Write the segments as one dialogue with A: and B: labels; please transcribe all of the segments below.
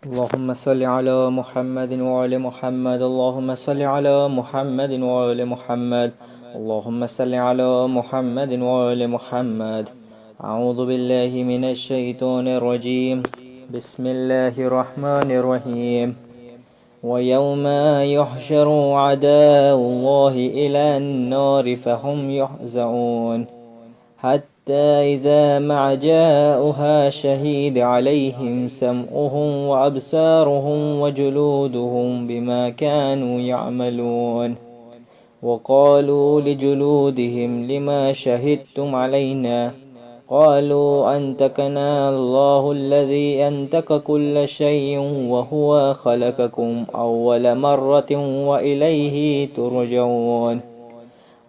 A: اللهم صل على محمد وعلى محمد اللهم صل على محمد وعلى محمد اللهم صل على محمد وعلى محمد. أعوذ بالله من الشيطان الرجيم. بسم الله الرحمن الرحيم. ويوم يحشر أعداء الله إلى النار فهم يحزعون حتى إذا ما جاءوها شهد عليهم سمعهم وأبصارهم وجلودهم بما كانوا يعملون وقالوا لجلودهم لما شهدتم علينا قالوا أنطقنا الله الذي أنطق كل شيء وهو خلقكم أول مرة وإليه ترجعون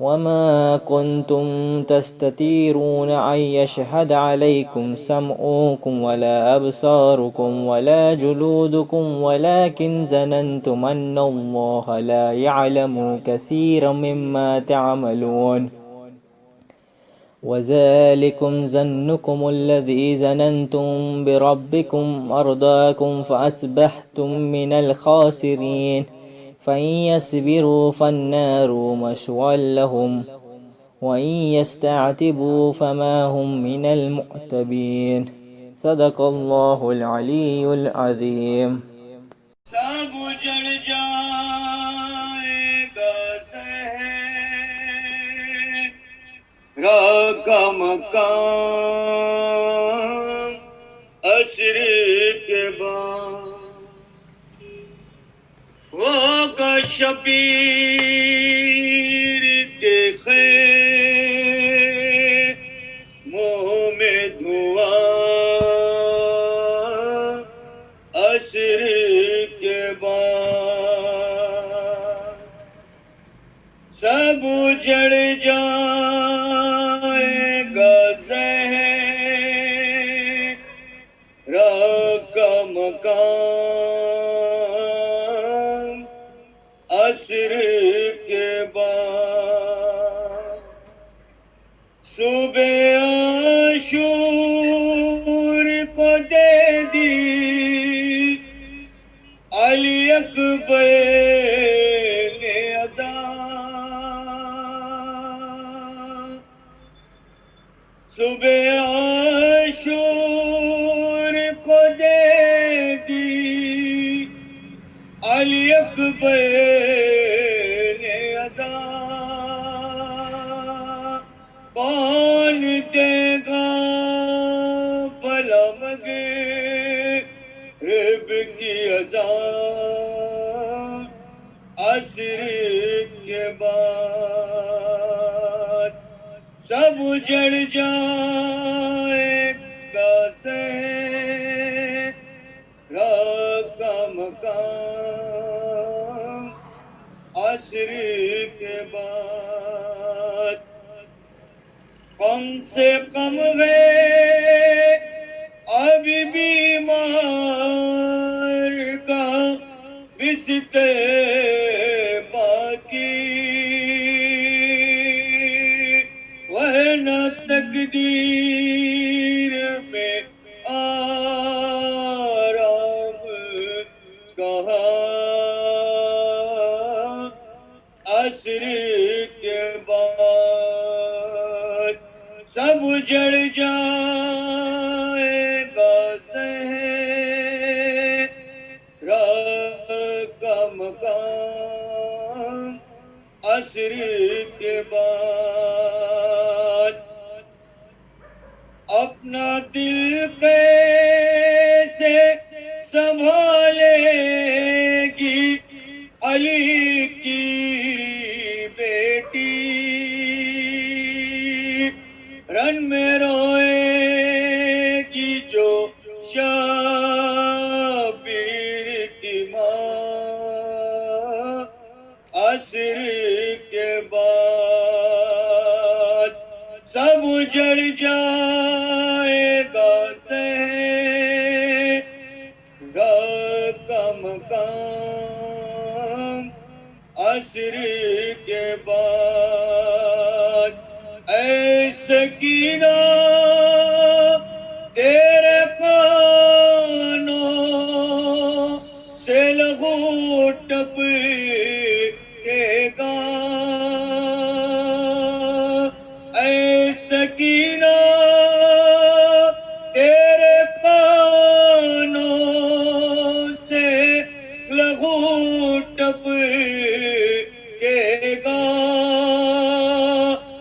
A: وما كنتم تستترون أن يشهد عليكم سمعكم ولا أبصاركم ولا جلودكم ولكن ظننتم أن الله لا يعلم كثيرا مما تعملون وذلكم ظنكم الذي ظننتم بربكم أرداكم فأصبحتم من الخاسرين فإن يصبروا فالنار مثوى لهم وإن يستعتبوا فما هم من المعتبين. صدق الله العلي العظيم.
B: سب جل جائے گا صحرا کا مکان عصر کے بعد ہوگا شبیر کے خیموں میں دھواں عصر کے بعد سب جڑ جائے گا صحرا کا مکان عصر کے بعد صبح عاشور کو دے دی علی اکبر نے اذان صبح عاشور کو دے دی علی اکبر نے اذان کون دے گا بھلا مغرب کی اذان عصر کے بعد سب جڑ جائے گا صحرا کا مکان عصر کے بعد کم سے کم ہے ابھی بیمار کا بستر باقی ورنہ تقدیر میں آرام کہاں عصر کے بعد سب جڑ جائے گا صحرا کا مکان عصر کے بعد اپنا دل کیسے سنبھالے گی علی کی بیٹی رن میں روئے گی جو شبیر کی ماں عصر کے بعد سب جڑ جائے گا صحرا کا مکان عصر کے بعد اے سکینہ تیرے کانوں ٹپکے گا اے سکینہ تیرے کانوں سے لہو ٹپکے گا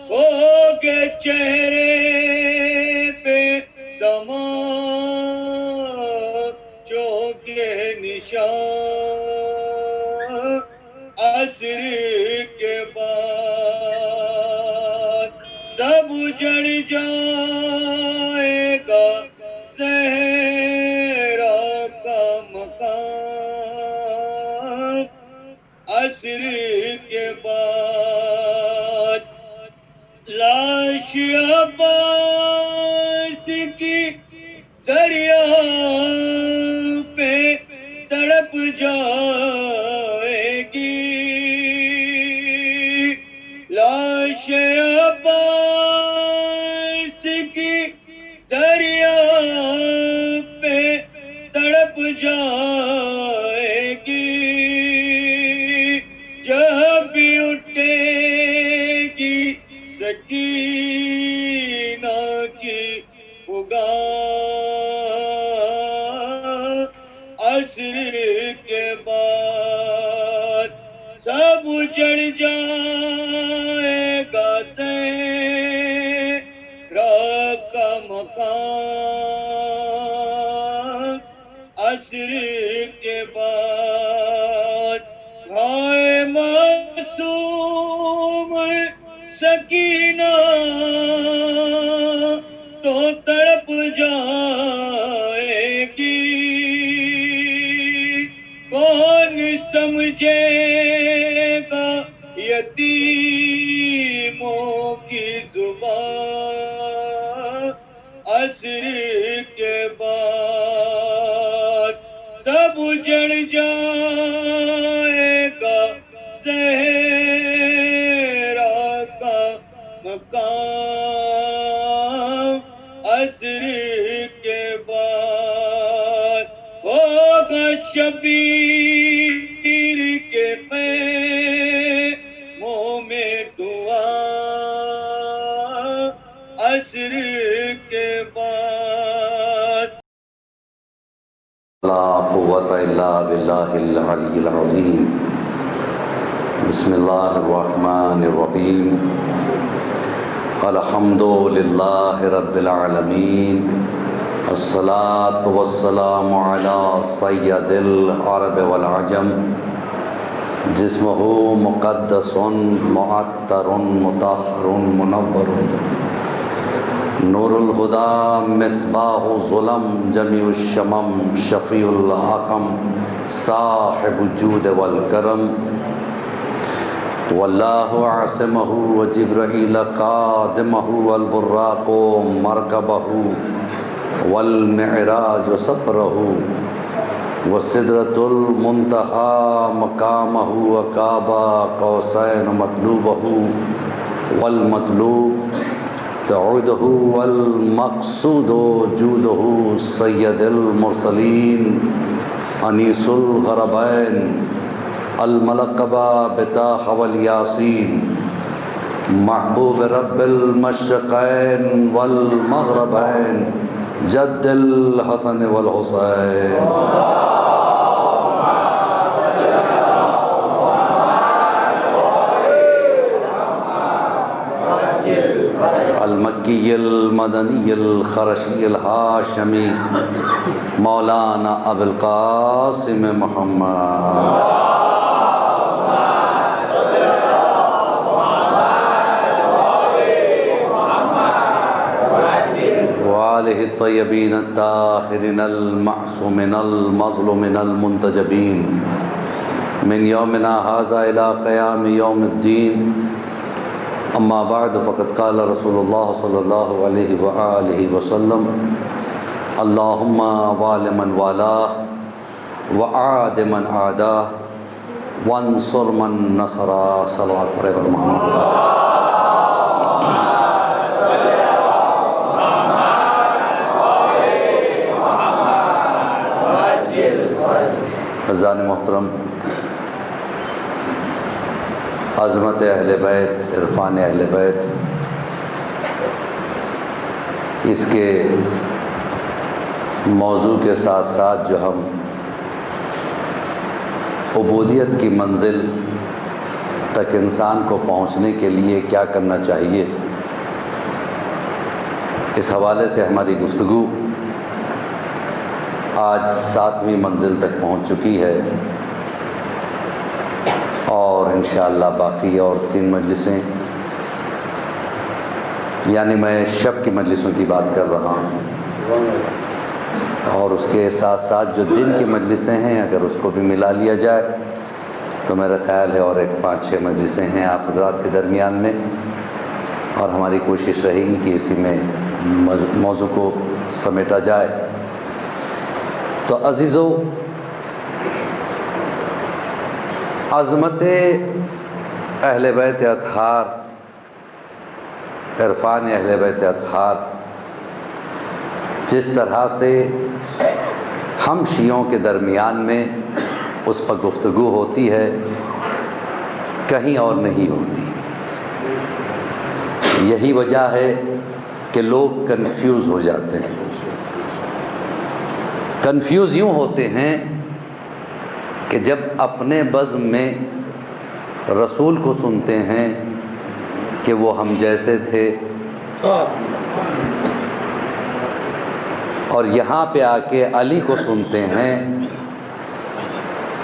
B: ہوگے چہرے پہ تماچوں کے نشان عصر کے بعد سب اجڑ جائے گا صحرا کا مکان عصر کے بعد لاش عباس کی دریا پہ تڑپ جائے گی لاش عباس کی دریا پہ تڑپ جائے گی جب بھی اٹھے گی سکینہ کی پگار عصر کے بعد سب اجڑ جائے گا صحرا کا مکان عصر کے بعد ہائے معصوم سکینہ تو تڑپ جائے گی کون سمجھے گا یتیموں کی زبان عصر کے بعد سب اجڑ جائے گا صحرا کا مکان عصر کے بعد ہوگا شبیر کے خیموں میں دعا عصر کے بعد
C: لا قوة الا باللہ العلی العظیم بسم اللہ الرحمن الرحیم الحمد للہ رب العالمین الصلاة والسلام علی سید العرب والعجم جسمہ مقدس معطر مطہر منور نور الہدا مصباح ظلم جمیع الشمم شفیع الحکم صاحب الجود والکرم واللہ عاصمہ وجبرائیل قادمہ والبراق مرکبہ والمعراج سفرہ وسدرۃ المنتہى مقامہ وقاب قوسین مطلوبہ والمطلوب تعودہ والمقصود جودہ سید المرسلین انیس الغربین الملقبہ بطاہ والیاسین محبوب رب المشرقین والمغربین جد الحسن والحسین المکی المدنی الخرشی الہاشمی مولانا ابو القاسم محمد وآلہ الطیبین الطاہرین المعصومین المظلومین المنتجبین من یومنا ھذا الی قیام یوم الدین اما بعد فقد قال رسول اللہ صلی اللہ علیہ وآلہ وسلم اللہم وال من والاہ وعاد من عاداہ وانصر من نصرہ صلوات پڑھے پر محمد عزیزان محترم عظمت اہل بیت، عرفان اہل بیت، اس کے موضوع کے ساتھ ساتھ جو ہم عبودیت کی منزل تک انسان کو پہنچنے کے لیے کیا کرنا چاہیے، اس حوالے سے ہماری گفتگو آج 7ویں منزل تک پہنچ چکی ہے، اور انشاءاللہ باقی اور 3 مجلسیں، یعنی میں شب کی مجلسوں کی بات کر رہا ہوں، اور اس کے ساتھ ساتھ جو دن کی مجلسیں ہیں اگر اس کو بھی ملا لیا جائے تو میرا خیال ہے اور ایک 5-6 مجلسیں ہیں آپ حضرات کے درمیان میں، اور ہماری کوشش رہے گی کہ اسی میں موضوع کو سمیٹا جائے۔ تو عزیزو، عظمت اہل بیت اطہار، عرفان اہل بیت اطہار جس طرح سے ہم شیعوں کے درمیان میں اس پر گفتگو ہوتی ہے کہیں اور نہیں ہوتی۔ یہی وجہ ہے کہ لوگ کنفیوز ہو جاتے ہیں۔ کنفیوز یوں ہوتے ہیں کہ جب اپنے بزم میں رسول کو سنتے ہیں کہ وہ ہم جیسے تھے، اور یہاں پہ آ کے علی کو سنتے ہیں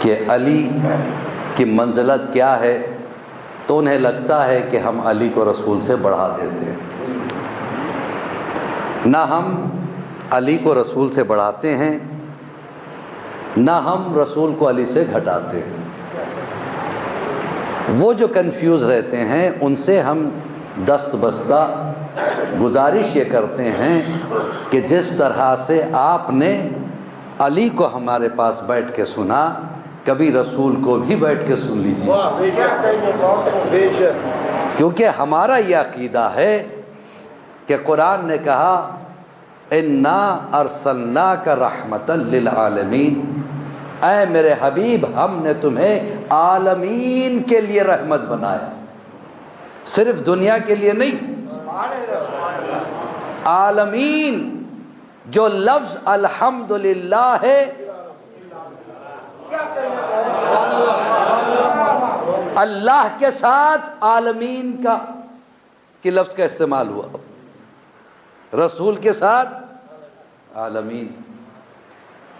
C: کہ علی کی منزلت کیا ہے، تو انہیں لگتا ہے کہ ہم علی کو رسول سے بڑھا دیتے ہیں۔ نہ ہم علی کو رسول سے بڑھاتے ہیں، نہ ہم رسول کو علی سے گھٹاتے ہیں۔ وہ جو کنفیوز رہتے ہیں ان سے ہم دست بستہ گزارش یہ کرتے ہیں کہ جس طرح سے آپ نے علی کو ہمارے پاس بیٹھ کے سنا، کبھی رسول کو بھی بیٹھ کے سن لیجیے، کیونکہ ہمارا یہ عقیدہ ہے کہ قرآن نے کہا اِنَّا أَرْسَلْنَاكَ رَحْمَةً لِلْعَالَمِينَ، اے میرے حبیب ہم نے تمہیں عالمین کے لیے رحمت بنایا، صرف دنیا کے لیے نہیں، عالمین۔ جو لفظ الحمدللہ ہے، اللہ کے ساتھ عالمین کا کہ لفظ کا استعمال ہوا، رسول کے ساتھ عالمین۔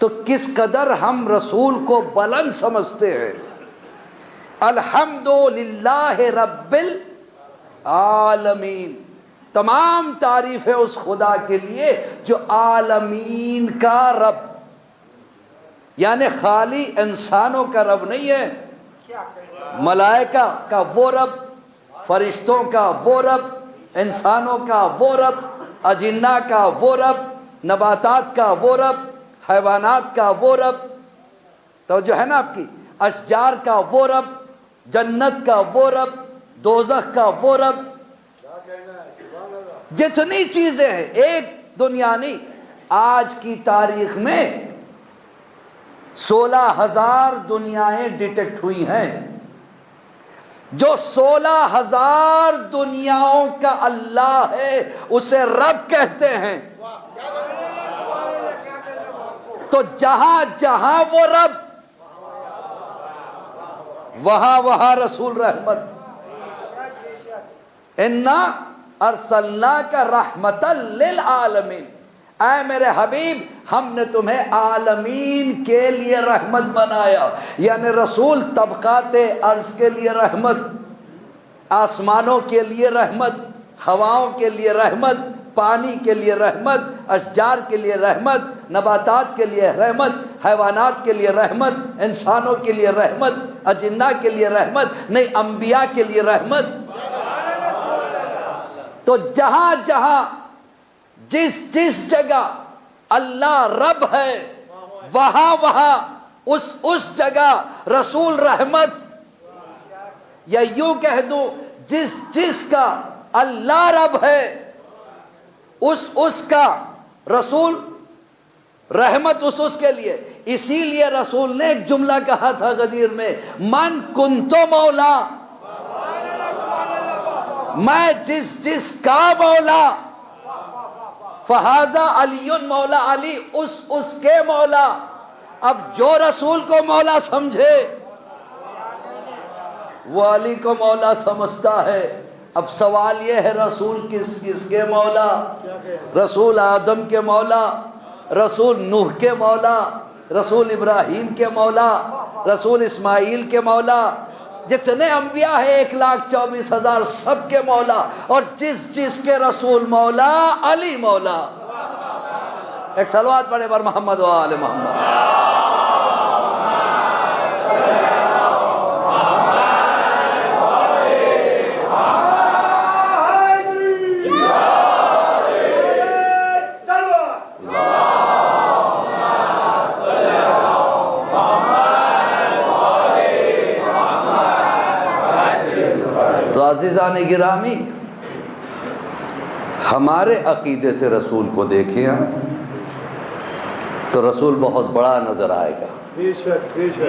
C: تو کس قدر ہم رسول کو بلند سمجھتے ہیں۔ الحمدللہ رب العالمین، تمام تعریف ہے اس خدا کے لیے جو عالمین کا رب، یعنی خالی انسانوں کا رب نہیں ہے، ملائکہ کا وہ رب، فرشتوں کا وہ رب، انسانوں کا وہ رب، اجنہ کا وہ رب، نباتات کا وہ رب، حیوانات کا وہ رب، تو جو ہے نا آپ کی اشجار کا وہ رب، جنت کا وہ رب، دوزخ کا وہ رب، جتنی چیزیں ہیں، ایک دنیا نہیں۔ آج کی تاریخ میں 16,000 دنیایں ڈیٹیکٹ ہوئی ہیں، جو 16,000 دنیاؤں کا اللہ ہے اسے رب کہتے ہیں۔ تو جہاں جہاں وہ رب، وہاں وہاں رسول رحمت۔ اِنَّا أَرْسَلْنَاكَ رَحْمَةً لِلْعَالَمِينَ، اے میرے حبیب ہم نے تمہیں عالمین کے لیے رحمت بنایا، یعنی رسول طبقات ارض کے لیے رحمت، آسمانوں کے لیے رحمت، ہواؤں کے لیے رحمت، پانی کے لیے رحمت، اشجار کے لیے رحمت، نباتات کے لیے رحمت، حیوانات کے لیے رحمت، انسانوں کے لیے رحمت، اجنہ کے لیے رحمت، نہیں انبیاء کے لیے رحمت۔ تو جہاں جہاں جس جگہ اللہ رب ہے، وہاں وہاں اس جگہ رسول رحمت، یا یوں کہہ دوں جس کا اللہ رب ہے اس کا رسول رحمت اس کے لیے۔ اسی لیے رسول نے ایک جملہ کہا تھا غدیر میں، من کنتو مولا میں جس کا مولا، فہذا علی مولا علی، اس کے مولا. اب جو رسول کو مولا سمجھے وہ علی کو مولا سمجھتا ہے. اب سوال یہ ہے رسول کس کے مولا؟ رسول آدم کے مولا، رسول نوح کے مولا، رسول ابراہیم کے مولا، رسول اسماعیل کے مولا. جتنے انبیاء ہیں 1,24,000 سب کے مولا. اور جس کے رسول مولا، علی مولا. ایک صلوات پڑھے بر محمد و آل محمد. تو عزیزان گرامی، ہمارے عقیدے سے رسول کو دیکھیں تو رسول بہت بڑا نظر آئے گا.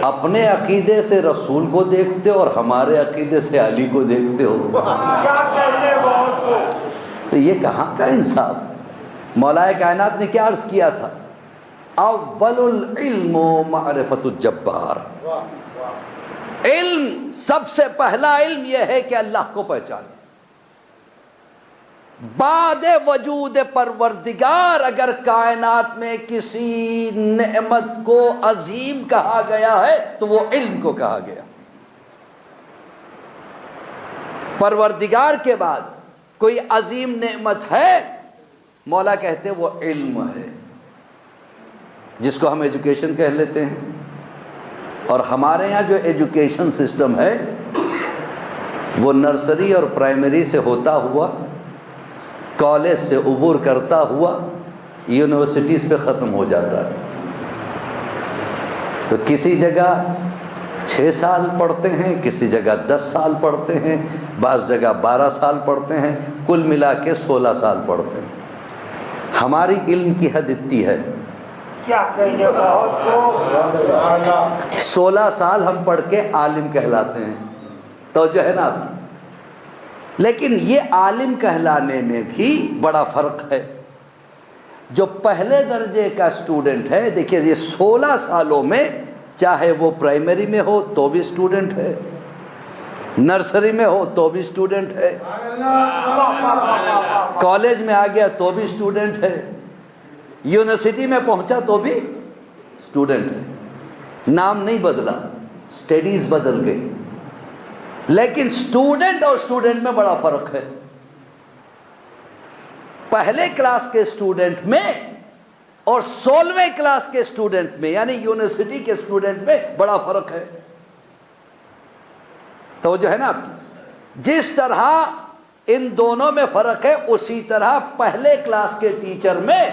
C: اپنے عقیدے سے رسول کو دیکھتے ہو اور ہمارے عقیدے سے علی کو دیکھتے ہو، تو یہ کہاں کا انصاف؟ مولا کائنات نے کیا عرض کیا تھا؟ اول العلم معرفت الجبار. علم، سب سے پہلا علم یہ ہے کہ اللہ کو پہچانے. بعد وجود پروردگار اگر کائنات میں کسی نعمت کو عظیم کہا گیا ہے تو وہ علم کو کہا گیا. پروردگار کے بعد کوئی عظیم نعمت ہے، مولا کہتے ہیں وہ علم ہے، جس کو ہم ایجوکیشن کہہ لیتے ہیں. اور ہمارے یہاں جو ایجوکیشن سسٹم ہے وہ نرسری اور پرائمری سے ہوتا ہوا، کالج سے عبور کرتا ہوا یونیورسٹیز پہ ختم ہو جاتا ہے. تو کسی جگہ 6 سال پڑھتے ہیں، کسی جگہ 10 سال پڑھتے ہیں، بعض جگہ 12 سال پڑھتے ہیں، کل ملا کے 16 سال پڑھتے ہیں. ہماری علم کی حد اتنی ہے، 16 سال ہم پڑھ کے عالم کہلاتے ہیں. تو جو ہے نا آپ کی، لیکن یہ عالم کہلانے میں بھی بڑا فرق ہے. جو پہلے درجے کا اسٹوڈنٹ ہے، دیکھیے یہ 16 سالوں میں چاہے وہ پرائمری میں ہو تو بھی اسٹوڈنٹ ہے، نرسری میں ہو تو بھی اسٹوڈنٹ ہے، کالج میں آ گیا تو بھی اسٹوڈنٹ ہے، یونیورسٹی میں پہنچا تو بھی اسٹوڈنٹ ہے. نام نہیں بدلا، اسٹڈیز بدل گئی، لیکن اسٹوڈنٹ اور اسٹوڈنٹ میں بڑا فرق ہے. پہلے کلاس کے اسٹوڈنٹ میں اور 16ویں کلاس کے اسٹوڈنٹ میں، یعنی یونیورسٹی کے اسٹوڈنٹ میں بڑا فرق ہے. تو جو ہے نا آپ کی، جس طرح ان دونوں میں فرق ہے اسی طرح پہلے کلاس کے ٹیچر میں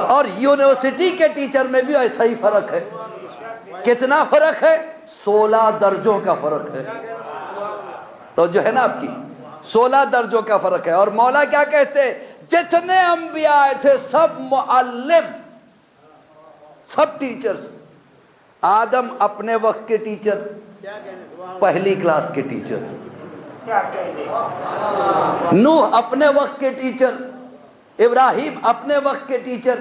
C: اور یونیورسٹی کے ٹیچر میں بھی ایسا ہی فرق ہے. کتنا فرق ہے؟ 16 درجوں کا فرق ہے. تو جو ہے نا آپ کی 16 درجوں کا فرق ہے. اور مولا کیا کہتے ہیں؟ جتنے انبیاء آئے تھے سب معلم، سب ٹیچرز. آدم اپنے وقت کے ٹیچر، پہلی کلاس کے ٹیچر. نوح اپنے وقت کے ٹیچر، ابراہیم اپنے وقت کے ٹیچر،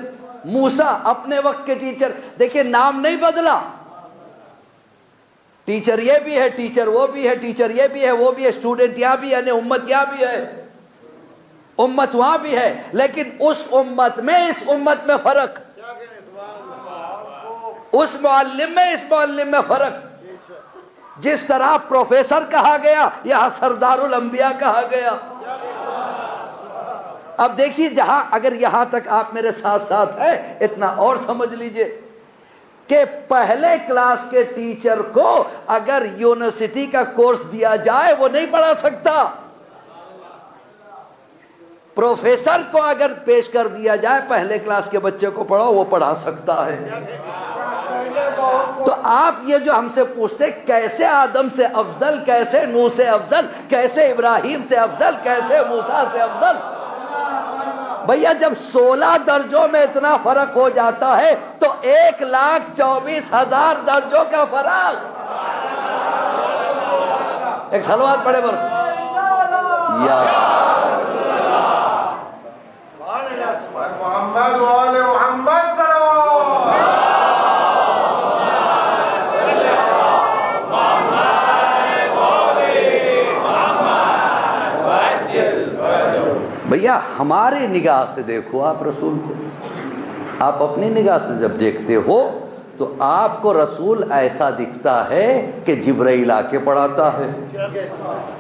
C: موسیٰ اپنے وقت کے ٹیچر. دیکھیں نام نہیں بدلا، ٹیچر یہ بھی ہے، ٹیچر وہ بھی ہے، ٹیچر یہ بھی ہے، وہ بھی ہے، اسٹوڈنٹ یہاں بھی ہے، یعنی امت یہاں بھی ہے، امت وہاں بھی ہے. لیکن اس امت میں اس امت میں فرق، اس معلم میں اس معلم میں فرق. جس طرح پروفیسر کہا گیا یہاں سردار الانبیاء کہا گیا. اب دیکھیے جہاں اگر یہاں تک آپ میرے ساتھ ساتھ ہیں اتنا اور سمجھ لیجئے کہ پہلے کلاس کے ٹیچر کو اگر یونیورسٹی کا کورس دیا جائے وہ نہیں پڑھا سکتا. پروفیسر کو اگر پیش کر دیا جائے پہلے کلاس کے بچے کو پڑھاؤ وہ پڑھا سکتا ہے. تو آپ یہ جو ہم سے پوچھتے کیسے آدم سے افضل، کیسے نوح سے افضل، کیسے ابراہیم سے افضل، کیسے موسیٰ سے افضل، بھیا جب 16 درجوں میں اتنا فرق ہو جاتا ہے تو 1,24,000 درجوں کا فرق. ایک صلوات پڑھے بر یا
D: محمد وآل محمد صلوات.
C: بھیا ہماری نگاہ سے دیکھو آپ رسول کو، آپ اپنی نگاہ سے جب دیکھتے ہو تو آپ کو رسول ایسا دکھتا ہے کہ جبرائیل آ کے پڑھاتا ہے.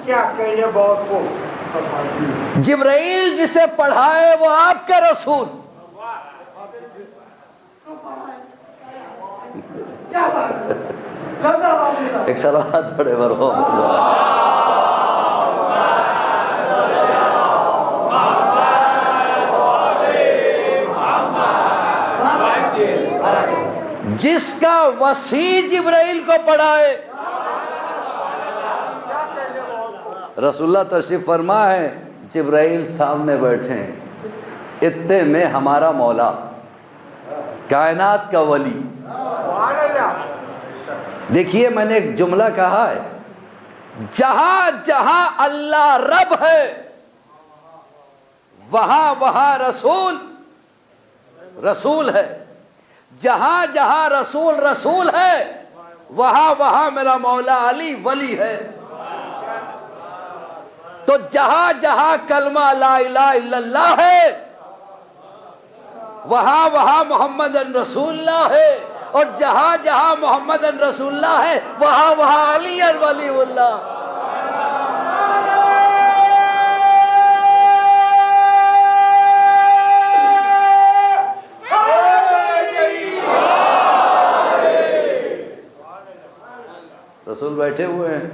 D: کیا کہیے بہت کو
C: جبرائیل جسے پڑھائے وہ آپ کا رسول. ایک صلوات پڑھے برو. جس کا وسیع جبرائیل کو پڑھائے. رسول اللہ تشریف فرما ہے، جبرائیل سامنے بیٹھے ہیں، اتنے میں ہمارا مولا کائنات کا ولی. دیکھیے میں نے ایک جملہ کہا ہے، جہاں جہاں اللہ رب ہے وہاں وہاں رسول رسول ہے. جہاں جہاں رسول رسول ہے وہاں وہاں میرا مولا علی ولی ہے. تو جہاں جہاں کلمہ لا الہ الا اللہ ہے وہاں وہاں محمد رسول اللہ ہے، اور جہاں جہاں محمد رسول اللہ ہے وہاں وہاں علی ولی اللہ. رسول بیٹھے ہوئے ہیں،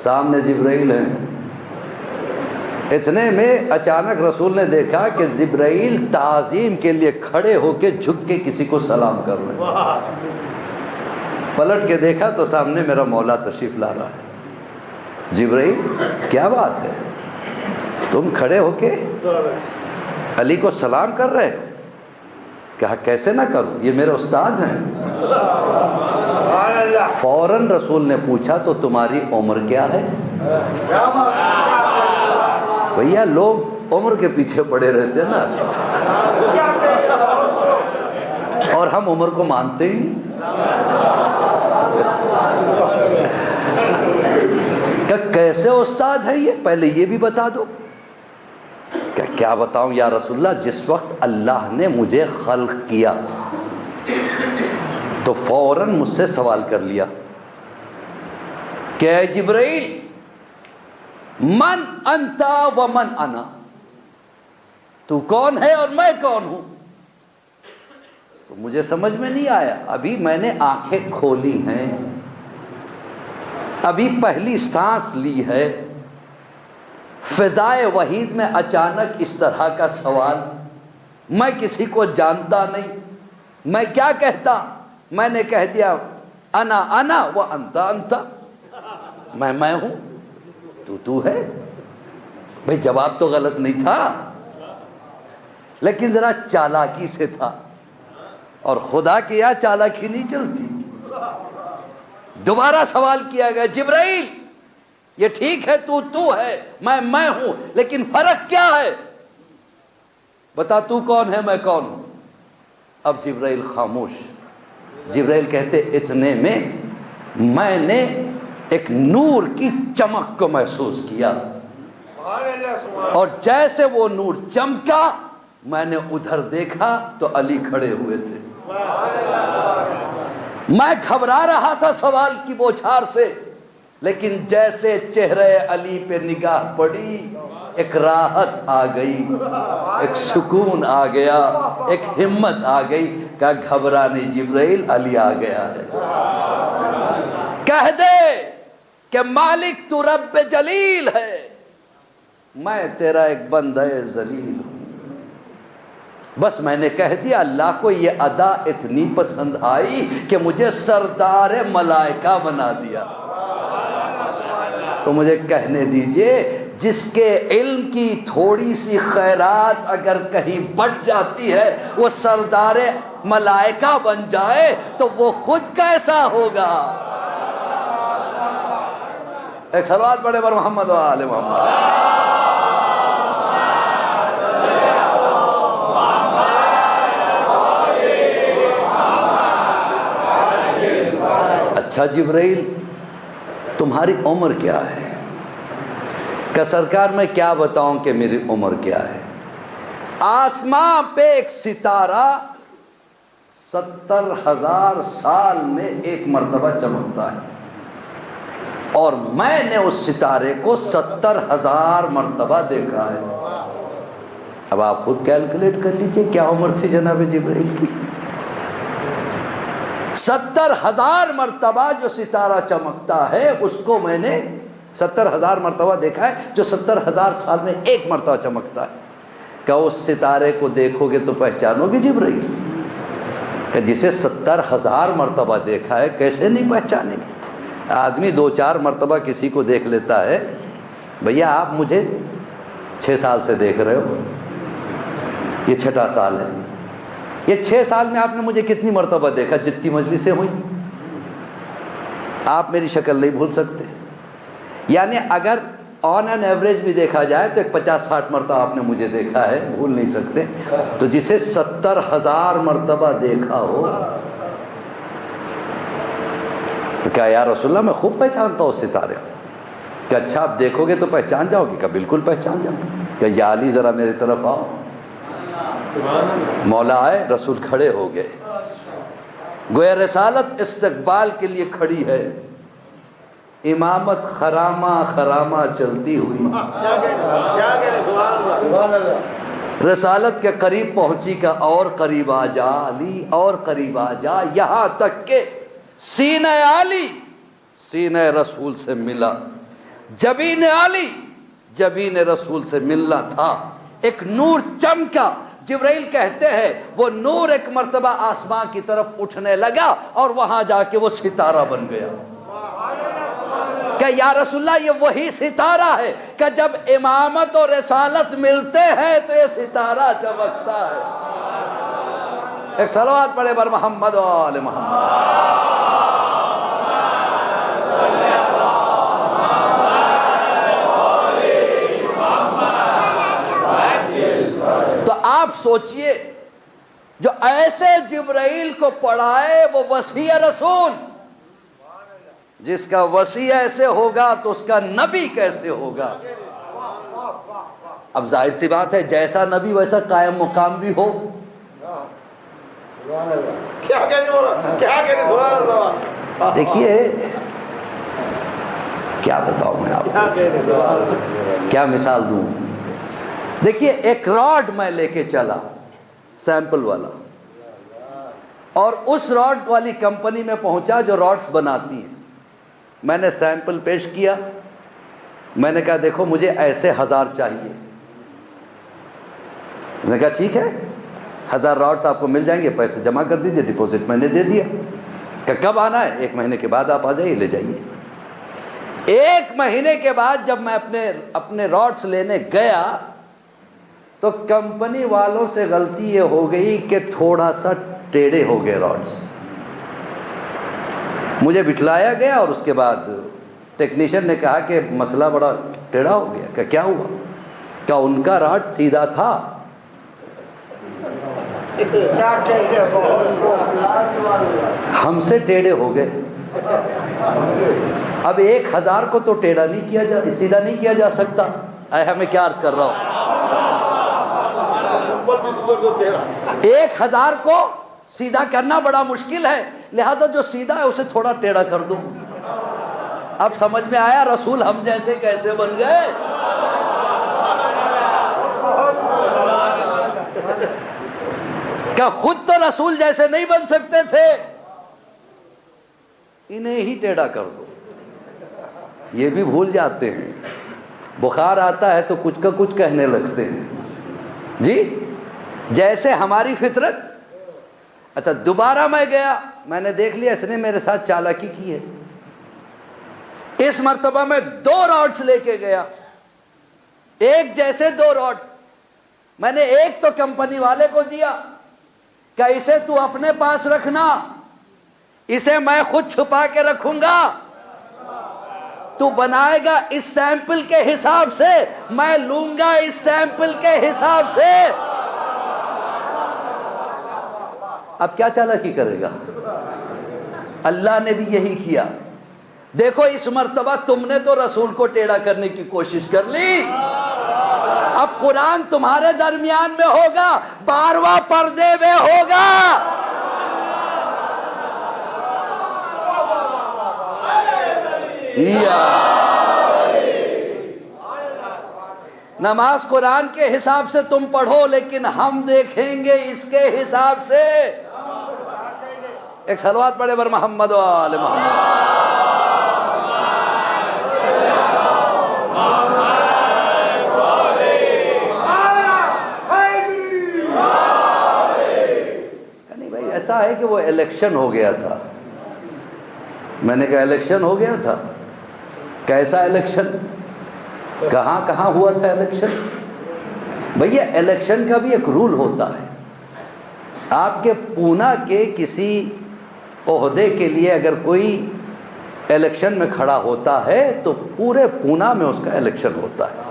C: سامنے جبرائیل ہیں. اتنے میں اچانک رسول نے دیکھا کہ جبرائیل تعظیم کے لیے کھڑے ہو کے جھک کے کسی کو سلام کر رہے ہیں. پلٹ کے دیکھا تو سامنے میرا مولا تشریف لا رہا ہے. جبرائیل کیا بات ہے، تم کھڑے ہو کے علی کو سلام کر رہے ہو؟ کہا کیسے نہ کروں، یہ میرے استاد ہیں. فوراً رسول نے پوچھا تو تمہاری عمر کیا ہے؟ بھیا لوگ عمر کے پیچھے پڑے رہتے ہیں نا، اور ہم عمر کو مانتے ہی نہیں. کہ کیسے استاد ہے یہ، پہلے یہ بھی بتا دو. کہ کیا بتاؤں یا رسول اللہ، جس وقت اللہ نے مجھے خلق کیا تو فوراً مجھ سے سوال کر لیا کہ اے جبرائیل من انتا و من انا، تو کون ہے اور میں کون ہوں؟ تو مجھے سمجھ میں نہیں آیا. ابھی میں نے آنکھیں کھولی ہیں، ابھی پہلی سانس لی ہے، فضائے وحید میں اچانک اس طرح کا سوال. میں کسی کو جانتا نہیں، میں کیا کہتا؟ میں نے کہہ دیا انا انا و انتا انتا، میں ہوں تو ہے. بھئی جواب تو غلط نہیں تھا، لیکن ذرا چالاکی سے تھا، اور خدا کی یہاں چالاکی نہیں چلتی. دوبارہ سوال کیا گیا، جبرائیل یہ ٹھیک ہے تو ہے، میں ہوں، لیکن فرق کیا ہے؟ بتا تو کون ہے میں کون ہوں؟ اب جبرائیل خاموش. جبرائیل کہتے اتنے میں نے ایک نور کی چمک کو محسوس کیا، اور جیسے وہ نور چمکا میں نے ادھر دیکھا تو علی کھڑے ہوئے تھے. میں گھبرا رہا تھا سوال کی بوچھار سے، لیکن جیسے چہرے علی پہ نگاہ پڑی ایک راحت آ گئی، ایک سکون آ گیا، ایک ہمت آ گئی. کہ گھبرا نہیں جبرائیل، علی آ گیا ہے. کہہ دے کہ مالک تو رب جلیل ہے، میں تیرا ایک بندہ ذلیل ہوں. بس میں نے کہہ دیا. اللہ کو یہ ادا اتنی پسند آئی کہ مجھے سردار ملائکہ بنا دیا. تو مجھے کہنے دیجئے، جس کے علم کی تھوڑی سی خیرات اگر کہیں بڑھ جاتی ہے وہ سردار ملائکہ بن جائے تو وہ خود کیسا ہوگا؟ ایک صلوات پڑھے بر محمد و آل محمد. اچھا جبرائیل تمہاری عمر کیا ہے؟ کہ سرکار میں کیا بتاؤں کہ میری عمر کیا ہے؟ آسمان پہ ایک ستارہ 70,000 سال میں ایک مرتبہ چمکتا ہے، اور میں نے اس ستارے کو 70,000 مرتبہ دیکھا ہے. اب آپ خود کیلکولیٹ کر لیجئے کیا عمر تھی جناب جبرائیل کی. 70,000 مرتبہ جو ستارہ چمکتا ہے اس کو میں نے 70,000 مرتبہ دیکھا ہے، جو 70,000 سال میں ایک مرتبہ چمکتا ہے. کہ اس ستارے کو دیکھو گے تو پہچانو گے جبرائیل؟ کہ جسے 70,000 مرتبہ دیکھا ہے کیسے نہیں پہچانے گے؟ آدمی 2-4 مرتبہ کسی کو دیکھ لیتا ہے. بھیا آپ مجھے 6 سال سے دیکھ رہے ہو، یہ 6واں سال ہے. یہ 6 سال میں آپ نے مجھے کتنی مرتبہ دیکھا؟ جتنی مجلسیں ہوئی. آپ میری شکل نہیں بھول سکتے. یعنی اگر آن این ایوریج بھی دیکھا جائے تو ایک 50-60 مرتبہ آپ نے مجھے دیکھا ہے، بھول نہیں سکتے. تو جسے 70,000 مرتبہ دیکھا ہو تو کیا یا رسول اللہ میں خوب پہچانتا ہوں ستارے کو. کہ اچھا آپ دیکھو گے تو پہچان جاؤ گے؟ کہ بالکل پہچان جاؤ گے. کہ یا علی ذرا میری طرف آؤ. مولا آئے، رسول کھڑے ہو گئے. گویا رسالت استقبال کے لیے کھڑی ہے، امامت خرامہ خرامہ چلتی ہوئی. رسالت کے قریب پہنچی کہ اور قریب آ جا علی، اور قریب آ جا، یہاں تک کہ سینہ علی سینہ رسول سے ملا. جبین علی جبین رسول سے ملنا تھا. ایک نور چمکا. جبرائیل کہتے ہیں وہ نور ایک مرتبہ آسمان کی طرف اٹھنے لگا اور وہاں جا کے وہ ستارہ بن گیا. کہ یا رسول اللہ یہ وہی ستارہ ہے کہ جب امامت اور رسالت ملتے ہیں تو یہ ستارہ چمکتا ہے. ایک صلوات پڑھے بر محمد و آل محمد. تو آپ سوچئے جو ایسے جبرائیل کو پڑھائے وہ وصی رسول، جس کا وصی ایسے ہوگا تو اس کا نبی کیسے ہوگا؟ اب ظاہر سی بات ہے جیسا نبی ویسا قائم مقام بھی ہو. دیکھیے کیا بتاؤں میں آپ کو، کیا مثال دوں. دیکھیے ایک راڈ میں لے کے چلا سیمپل والا، اور اس راڈ والی کمپنی میں پہنچا جو راڈز بناتی ہے. میں نے سیمپل پیش کیا، میں نے کہا دیکھو مجھے ایسے 1000 چاہیے. اس نے کہا ٹھیک ہے 1000 راڈز آپ کو مل جائیں گے، پیسے جمع کر دیجئے. ڈپوزٹ میں نے دے دیا. کہ کب آنا ہے؟ 1 مہینے کے بعد آپ آ جائیے لے جائیے. 1 مہینے کے بعد جب میں اپنے راڈز لینے گیا تو کمپنی والوں سے غلطی یہ ہو گئی کہ تھوڑا سا ٹیڑھے ہو گئے راڈز. مجھے بٹھلایا گیا اور اس کے بعد ٹیکنیشین نے کہا کہ مسئلہ بڑا ٹیڑھا ہو گیا. کہ کیا ہوا؟ کہ ان کا راڈ سیدھا تھا. ہم سے ٹیڑھے ہو گئے. اب 1000 کو تو ٹیڑھا نہیں کیا جا، سیدھا نہیں کیا جا سکتا. ہمیں کیا عرض کر رہا ہوں، 1000 کو سیدھا کرنا بڑا مشکل ہے، لہذا جو سیدھا ہے اسے تھوڑا ٹیڑھا کر دو. اب سمجھ میں آیا رسول ہم جیسے کیسے بن گئے. کہ خود تو رسول جیسے نہیں بن سکتے تھے، انہیں ہی ٹیڑھا کر دو. یہ بھی بھول جاتے ہیں، بخار آتا ہے تو کچھ کا کچھ کہنے لگتے ہیں جی، جیسے ہماری فطرت. اچھا دوبارہ میں گیا، میں نے دیکھ لیا اس نے میرے ساتھ چالاکی کی ہے. اس مرتبہ میں 2 راڈز لے کے گیا، ایک جیسے 2 راڈز. میں نے ایک تو کمپنی والے کو دیا کہ اسے تو اپنے پاس رکھنا، اسے میں خود چھپا کے رکھوں گا. تو بنائے گا اس سیمپل کے حساب سے، میں لوں گا اس سیمپل کے حساب سے۔ اب کیا چالاکی کرے گا؟ اللہ نے بھی یہی کیا۔ دیکھو اس مرتبہ تم نے تو رسول کو ٹیڑھا کرنے کی کوشش کر لی، اب قرآن تمہارے درمیان میں ہوگا، 12واں پردے میں ہوگا۔ نماز قرآن کے حساب سے تم پڑھو، لیکن ہم دیکھیں گے اس کے حساب سے۔ ایک صلوات پڑھے بر محمد و آل محمد۔ نہیں بھائی، ایسا ہے کہ وہ الیکشن ہو گیا تھا۔ میں نے کہا الیکشن ہو گیا تھا؟ کیسا الیکشن؟ کہاں کہاں ہوا تھا الیکشن؟ بھیا الیکشن کا بھی ایک رول ہوتا ہے۔ آپ کے پونا کے کسی عہدے کے لیے اگر کوئی الیکشن میں کھڑا ہوتا ہے تو پورے پونا میں اس کا الیکشن ہوتا ہے،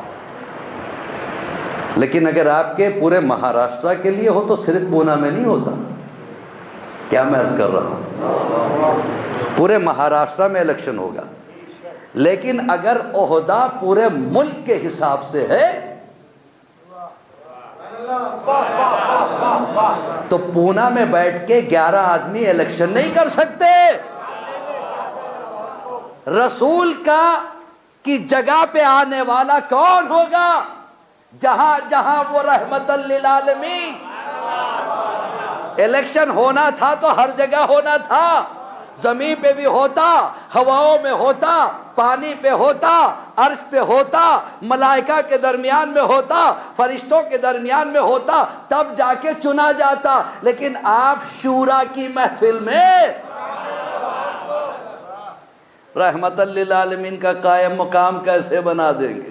C: لیکن اگر آپ کے پورے مہاراشٹرا کے لیے ہو تو صرف پونا میں نہیں ہوتا۔ کیا میں عرض کر رہا ہوں؟ پورے مہاراشٹرا میں الیکشن ہوگا، لیکن اگر عہدہ پورے ملک کے حساب سے ہے تو پونا میں بیٹھ کے 11 آدمی الیکشن نہیں کر سکتے۔ رسول کی جگہ پہ آنے والا کون ہوگا؟ جہاں جہاں وہ رحمت للعالمین۔ الیکشن ہونا تھا تو ہر جگہ ہونا تھا، زمین پہ بھی ہوتا، ہواؤں میں ہوتا، پانی پہ ہوتا، عرش پہ ہوتا، ملائکہ کے درمیان میں ہوتا، فرشتوں کے درمیان میں ہوتا، تب جا کے چنا جاتا۔ لیکن آپ شورا کی محفل میں رحمت للعالمین کا قائم مقام کیسے بنا دیں گے؟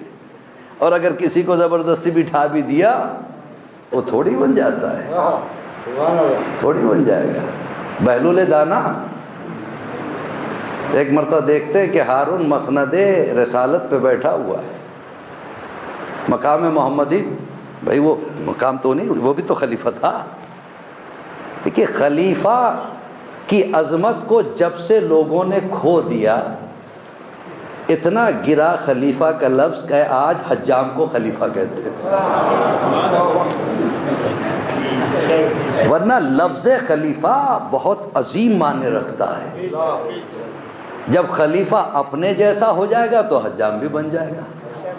C: اور اگر کسی کو زبردستی بٹھا بھی دیا وہ تھوڑی بن جاتا ہے، تھوڑی بن جائے گا۔ بہلول دانا ایک مرتبہ دیکھتے کہ ہارون مسند رسالت پہ بیٹھا ہوا ہے، مقام محمدی۔ بھائی وہ مقام تو نہیں، وہ بھی تو خلیفہ تھا۔ دیکھیے خلیفہ کی عظمت کو جب سے لوگوں نے کھو دیا، اتنا گرا خلیفہ کا لفظ کہ آج حجام کو خلیفہ کہتے ہیں، ورنہ لفظ خلیفہ بہت عظیم معنی رکھتا ہے۔ جب خلیفہ اپنے جیسا ہو جائے گا تو حجام بھی بن جائے گا،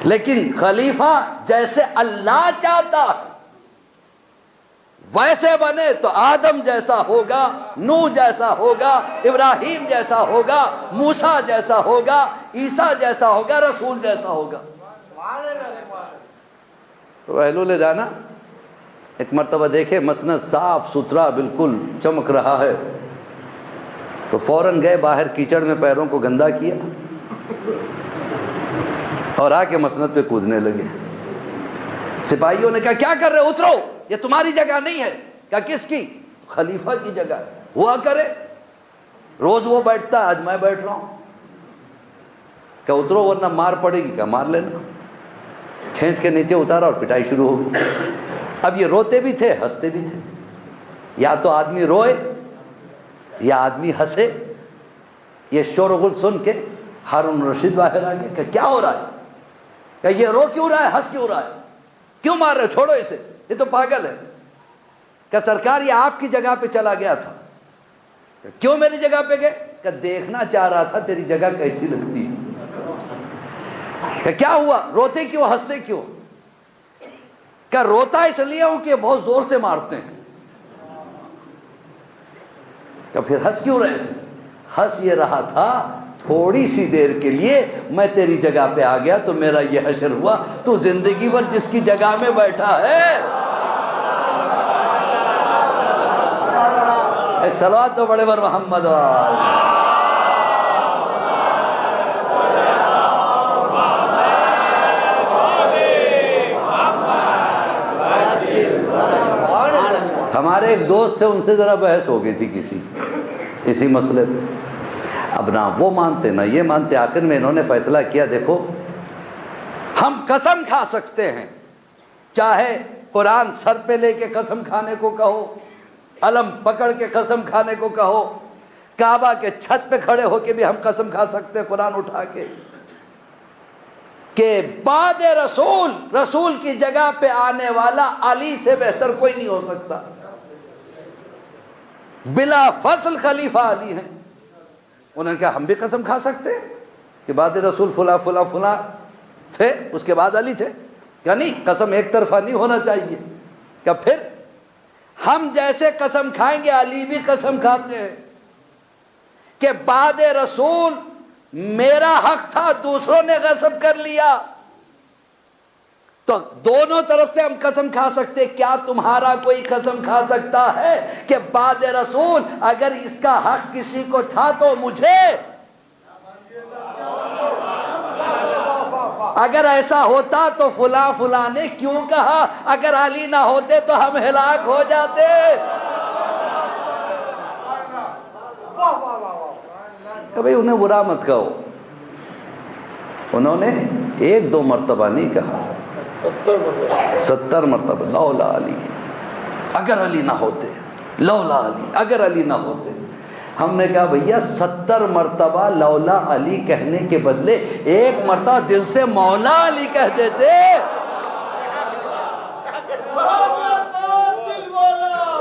C: لیکن خلیفہ جیسے اللہ چاہتا ویسے بنے تو آدم جیسا ہوگا، نوح جیسا ہوگا، ابراہیم جیسا ہوگا، موسیٰ جیسا ہوگا، عیسیٰ جیسا ہوگا، رسول جیسا ہوگا۔ تو بہلول دانا ایک مرتبہ دیکھے مسند صاف ستھرا بالکل چمک رہا ہے، تو فوراً گئے باہر، کیچڑ میں پیروں کو گندا کیا اور آ کے مسند پہ کودنے لگے۔ سپاہیوں نے کہا کیا کر رہے، اترو، یہ تمہاری جگہ نہیں ہے۔ کہا کس کی؟ خلیفہ کی جگہ ہے، ہوا کرے، روز وہ بیٹھتا ہے، آج میں بیٹھ رہا ہوں۔ کہا اترو ورنہ مار پڑے گی۔ کہا مار لینا۔ کھینچ کے نیچے اتارا اور پٹائی شروع ہو گئی۔ اب یہ روتے بھی تھے ہنستے بھی تھے، یا تو آدمی روئے یا آدمی ہنسے۔ یہ شور و غل سن کے ہارون رشید باہر آ گئے کہ کیا ہو رہا ہے؟ کہ یہ رو کیوں رہا ہے، ہنس کیوں رہا ہے، کیوں مار رہے، چھوڑو اسے، یہ تو پاگل ہے۔ کہ سرکار یہ آپ کی جگہ پہ چلا گیا تھا۔ کہ کیوں میری جگہ پہ گئے؟ کہ دیکھنا چاہ رہا تھا تیری جگہ کیسی لگتی ہے۔ کہ کیا ہوا، روتے کیوں، ہنستے کیوں؟ کہ روتا اس لیے ہوں کہ بہت زور سے مارتے ہیں۔ کہ پھر ہنس کیوں رہے تھے؟ ہنس یہ رہا تھا تھوڑی سی دیر کے لیے میں تیری جگہ پہ آ گیا تو میرا یہ حشر ہوا، تو زندگی بھر جس کی جگہ میں بیٹھا ہے۔ ایک صلوات تو بڑے بر محمد وال۔ ہمارے ایک دوست تھے، ان سے ذرا بحث ہو گئی تھی اسی مسئلے پہ۔ اب نہ وہ مانتے نہ یہ مانتے، آخر میں انہوں نے فیصلہ کیا دیکھو ہم قسم کھا سکتے ہیں، چاہے قرآن سر پہ لے کے قسم کھانے کو کہو، علم پکڑ کے قسم کھانے کو کہو، کعبہ کے چھت پہ کھڑے ہو کے بھی ہم قسم کھا سکتے ہیں قرآن اٹھا کے کہ بعد رسول کی جگہ پہ آنے والا علی سے بہتر کوئی نہیں ہو سکتا، بلا فصل خلیفہ علی ہیں۔ انہوں نے کہا ہم بھی قسم کھا سکتے ہیں کہ بعد رسول فلاں فلاں فلاں تھے، اس کے بعد علی تھے، کہ نہیں قسم ایک طرفہ نہیں ہونا چاہیے، کہ پھر ہم جیسے قسم کھائیں گے علی بھی قسم کھاتے ہیں کہ بعد رسول میرا حق تھا دوسروں نے غصب کر لیا، تو دونوں طرف سے ہم قسم کھا سکتے، کیا تمہارا کوئی قسم کھا سکتا ہے کہ بعد رسول اگر اس کا حق کسی کو تھا تو مجھے، اگر ایسا ہوتا تو فلاں فلاں نے کیوں کہا، اگر علی نہ ہوتے تو ہم ہلاک ہو جاتے۔ کہ بھئی انہیں برا مت کہو، انہوں نے ایک دو مرتبہ نہیں کہا، 70 مرتبہ لولا علی، اگر علی نہ ہوتے، لولا علی، اگر علی نہ ہوتے۔ ہم نے کہا بھیا 70 مرتبہ لولا علی کہنے کے بدلے ایک مرتبہ دل سے مولا علی کہہ دیتے۔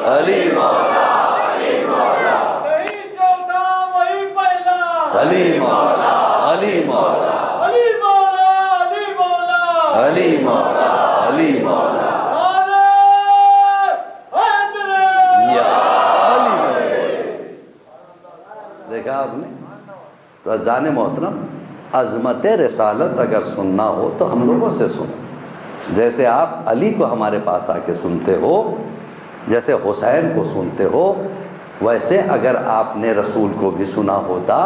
C: علی مولا، علی مولا، علی مولا، علی مولا، علی مولا، علی مولا، علی مولا، دیکھا آپ نے؟ تو اذان محترم، عظمت رسالت اگر سننا ہو تو ہم لوگوں سے سنو، جیسے آپ علی کو ہمارے پاس آ کے سنتے ہو، جیسے حسین کو سنتے ہو، ویسے اگر آپ نے رسول کو بھی سنا ہوتا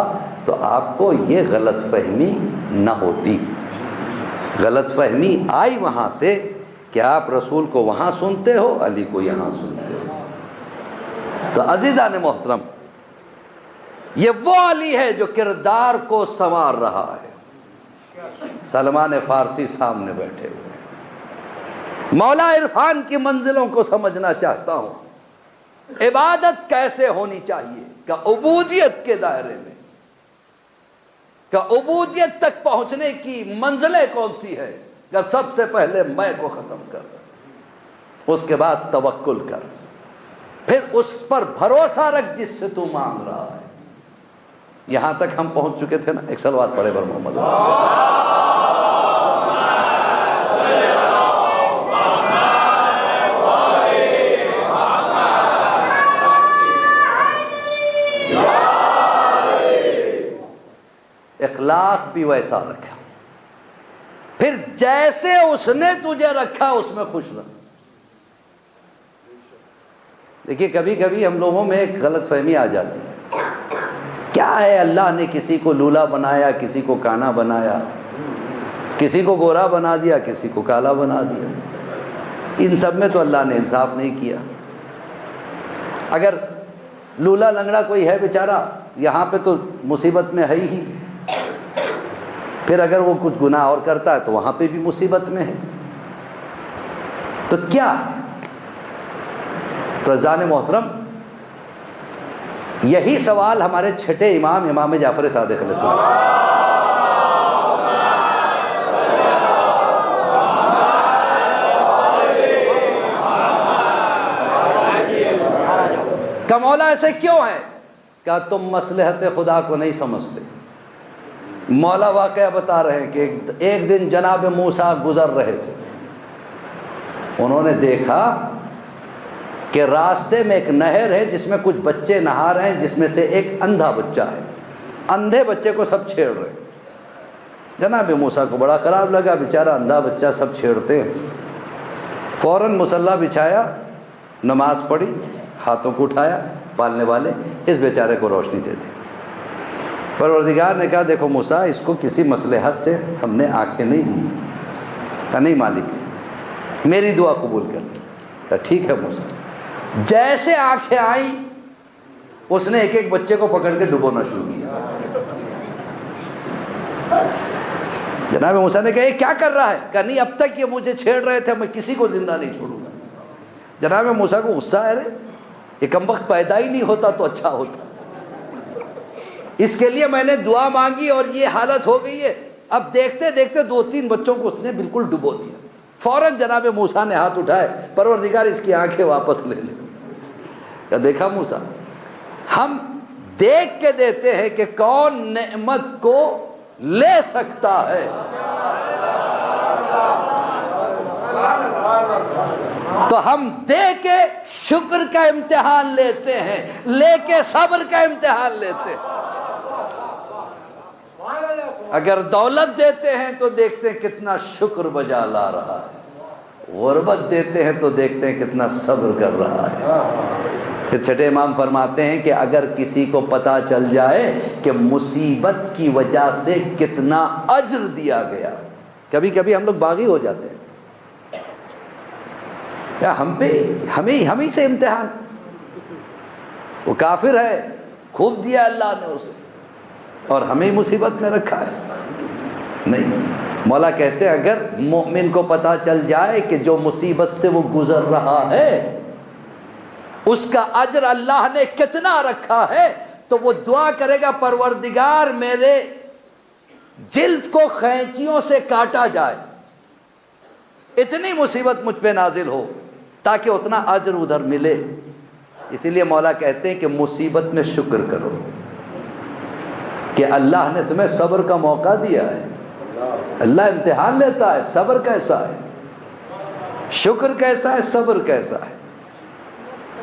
C: تو آپ کو یہ غلط فہمی نہ ہوتی۔ غلط فہمی آئی وہاں سے کہ آپ رسول کو وہاں سنتے ہو، علی کو یہاں سنتے ہو۔ تو عزیزان محترم، یہ وہ علی ہے جو کردار کو سنوار رہا ہے۔ سلمان فارسی سامنے بیٹھے ہوئے ہیں، مولا عرفان کی منزلوں کو سمجھنا چاہتا ہوں، عبادت کیسے ہونی چاہیے، کہ عبودیت کے دائرے میں، کہ عبودیت تک پہنچنے کی منزلیں کون سی ہے، کہ سب سے پہلے میں کو ختم کر، اس کے بعد توکل کر، پھر اس پر بھروسہ رکھ جس سے تو مانگ رہا ہے۔ یہاں تک ہم پہنچ چکے تھے نا؟ ایک صلوات پڑھے بر محمد۔ اخلاق بھی ویسا رکھا، پھر جیسے اس نے تجھے رکھا اس میں خوش رہ۔ دیکھیے کبھی کبھی ہم لوگوں میں ایک غلط فہمی آ جاتی ہے، کیا ہے اللہ نے کسی کو لولا بنایا، کسی کو کانا بنایا، کسی کو گورا بنا دیا، کسی کو کالا بنا دیا، ان سب میں تو اللہ نے انصاف نہیں کیا۔ اگر لولا لنگڑا کوئی ہے بیچارہ یہاں پہ تو مصیبت میں ہے ہی، پھر اگر وہ کچھ گناہ اور کرتا ہے تو وہاں پہ بھی مصیبت میں ہے، تو کیا ہے؟ تو عزیزان محترم، یہی سوال ہمارے چھٹے امام جعفر صادق علیہ السلام، کہ مولا ایسے کیوں ہے؟ کہ تم مصلحت خدا کو نہیں سمجھتے۔ مولا واقعہ بتا رہے ہیں کہ ایک دن جناب موسیٰ گزر رہے تھے، انہوں نے دیکھا کہ راستے میں ایک نہر ہے جس میں کچھ بچے نہا رہے ہیں، جس میں سے ایک اندھا بچہ ہے، اندھے بچے کو سب چھیڑ رہے ہیں۔ جناب موسیٰ کو بڑا خراب لگا، بیچارہ اندھا بچہ سب چھیڑتے ہیں، فوراً مصلی بچھایا، نماز پڑھی، ہاتھوں کو اٹھایا، پالنے والے اس بیچارے کو روشنی دے دے۔ پروردگار نے کہا دیکھو موسیٰ، اس کو کسی مصلحت سے ہم نے آنکھیں نہیں دی، کہا نہیں مالک میری دعا قبول کر لی، کہا ٹھیک ہے موسیٰ۔ جیسے آنکھیں آئیں اس نے ایک ایک بچے کو پکڑ کے ڈبونا شروع کیا۔ جناب موسیٰ نے کہا یہ کیا کر رہا ہے؟ کہا نہیں اب تک یہ مجھے چھیڑ رہے تھے، میں کسی کو زندہ نہیں چھوڑوں گا۔ جناب موسیٰ کو غصہ ہے، یہ کمبخت پیدا ہی نہیں ہوتا تو اچھا ہوتا، اس کے لیے میں نے دعا مانگی اور یہ حالت ہو گئی ہے۔ اب دیکھتے دیکھتے 2-3 بچوں کو اس نے بالکل ڈبو دیا۔ فوراً جناب موسیٰ نے ہاتھ اٹھائے، پروردگار اس کی آنکھیں واپس لے لے۔ کہا دیکھا موسیٰ، ہم دیکھ کے دیتے ہیں کہ کون نعمت کو لے سکتا ہے، تو ہم دے کے شکر کا امتحان لیتے ہیں، لے کے صبر کا امتحان لیتے ہیں۔ اگر دولت دیتے ہیں تو دیکھتے ہیں کتنا شکر بجا لا رہا ہے، غربت دیتے ہیں تو دیکھتے ہیں کتنا صبر کر رہا ہے۔ پھر چھٹے امام فرماتے ہیں کہ اگر کسی کو پتہ چل جائے کہ مصیبت کی وجہ سے کتنا اجر دیا گیا، کبھی کبھی ہم لوگ باغی ہو جاتے ہیں، کیا ہمیں سے امتحان، وہ کافر ہے خوب دیا اللہ نے اسے اور ہمیں مصیبت میں رکھا ہے۔ نہیں، مولا کہتے ہیں اگر مومن کو پتہ چل جائے کہ جو مصیبت سے وہ گزر رہا ہے اس کا اجر اللہ نے کتنا رکھا ہے، تو وہ دعا کرے گا پروردگار میرے جلد کو قینچیوں سے کاٹا جائے، اتنی مصیبت مجھ پہ نازل ہو تاکہ اتنا اجر ادھر ملے۔ اسی لیے مولا کہتے ہیں کہ مصیبت میں شکر کرو کہ اللہ نے تمہیں صبر کا موقع دیا ہے۔ اللہ امتحان لیتا ہے، صبر کیسا ہے، شکر کیسا ہے، صبر کیسا ہے۔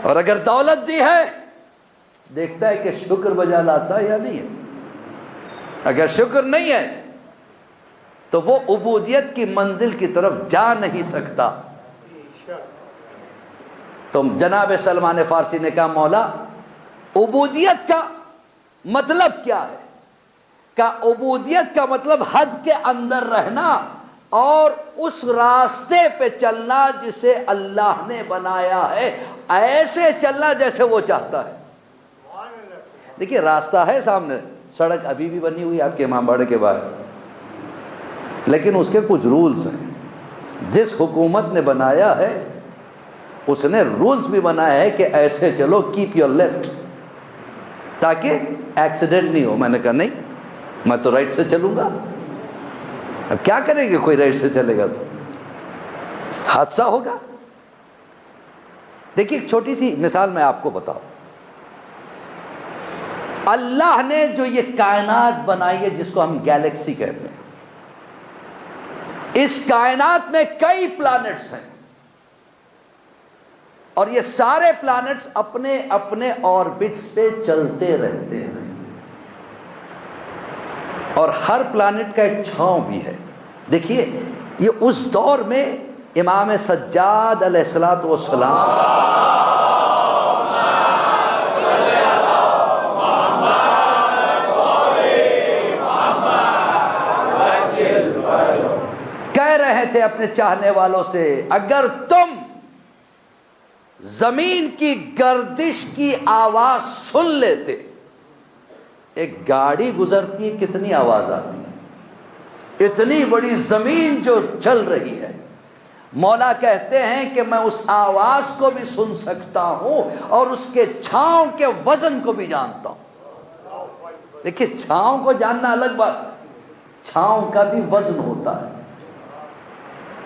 C: اور اگر دولت دی ہے دیکھتا ہے کہ شکر بجا لاتا ہے یا نہیں ہے۔ اگر شکر نہیں ہے تو وہ عبودیت کی منزل کی طرف جا نہیں سکتا۔ تو جناب سلمان فارسی نے کہا مولا عبودیت کا مطلب کیا ہے؟ کہ عبودیت کا مطلب حد کے اندر رہنا اور اس راستے پہ چلنا جسے اللہ نے بنایا ہے، ایسے چلنا جیسے وہ چاہتا ہے۔ دیکھیے راستہ ہے سامنے، سڑک ابھی بھی بنی ہوئی ہے آپ کے امام باڑے کے باہر، لیکن اس کے کچھ رولز ہیں۔ جس حکومت نے بنایا ہے اس نے رولز بھی بنایا ہے کہ ایسے چلو، کیپ یور لیفٹ، تاکہ ایکسیڈنٹ نہیں ہو۔ میں نے کہا نہیں، میں تو رائٹ سے چلوں گا۔ اب کیا کریں گے، کوئی رائٹ سے چلے گا تو حادثہ ہوگا۔ دیکھیے ایک چھوٹی سی مثال میں آپ کو بتاؤں، اللہ نے جو یہ کائنات بنائی ہے جس کو ہم گیلیکسی کہتے ہیں، اس کائنات میں کئی پلانٹس ہیں اور یہ سارے پلانٹس اپنے اپنے آربٹس پہ چلتے رہتے ہیں اور ہر پلانٹ کا ایک چھاؤں بھی ہے۔ دیکھیے یہ اس دور میں امام سجاد علیہ الصلوۃ والسلام کہہ رہے تھے اپنے چاہنے والوں سے، اگر تم زمین کی گردش کی آواز سن لیتے، ایک گاڑی گزرتی ہے کتنی آواز آتی ہے، اتنی بڑی زمین جو چل رہی ہے، مولا کہتے ہیں کہ میں اس آواز کو بھی سن سکتا ہوں اور اس کے چھاؤں کے وزن کو بھی جانتا ہوں۔ دیکھیے چھاؤں کو جاننا الگ بات ہے، چھاؤں کا بھی وزن ہوتا ہے۔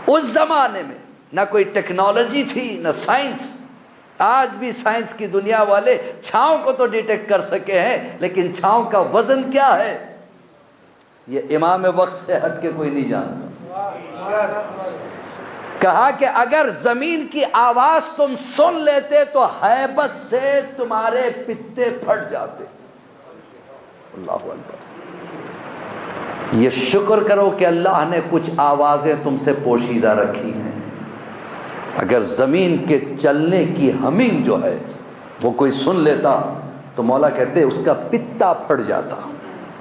C: اس زمانے میں نہ کوئی ٹیکنالوجی تھی نہ سائنس، آج بھی سائنس کی دنیا والے چھاؤں کو تو ڈیٹیکٹ کر سکے ہیں، لیکن چھاؤں کا وزن کیا ہے یہ امام وقت سے ہٹ کے کوئی نہیں جانتا۔ کہا کہ اگر زمین کی آواز تم سن لیتے تو ہیبت سے تمہارے پتے پھٹ جاتے۔ اللہ اکبر۔ یہ شکر کرو کہ اللہ نے کچھ آوازیں تم سے پوشیدہ رکھی ہیں۔ اگر زمین کے چلنے کی ہمنگ جو ہے وہ کوئی سن لیتا تو مولا کہتے اس کا پتا پھٹ جاتا،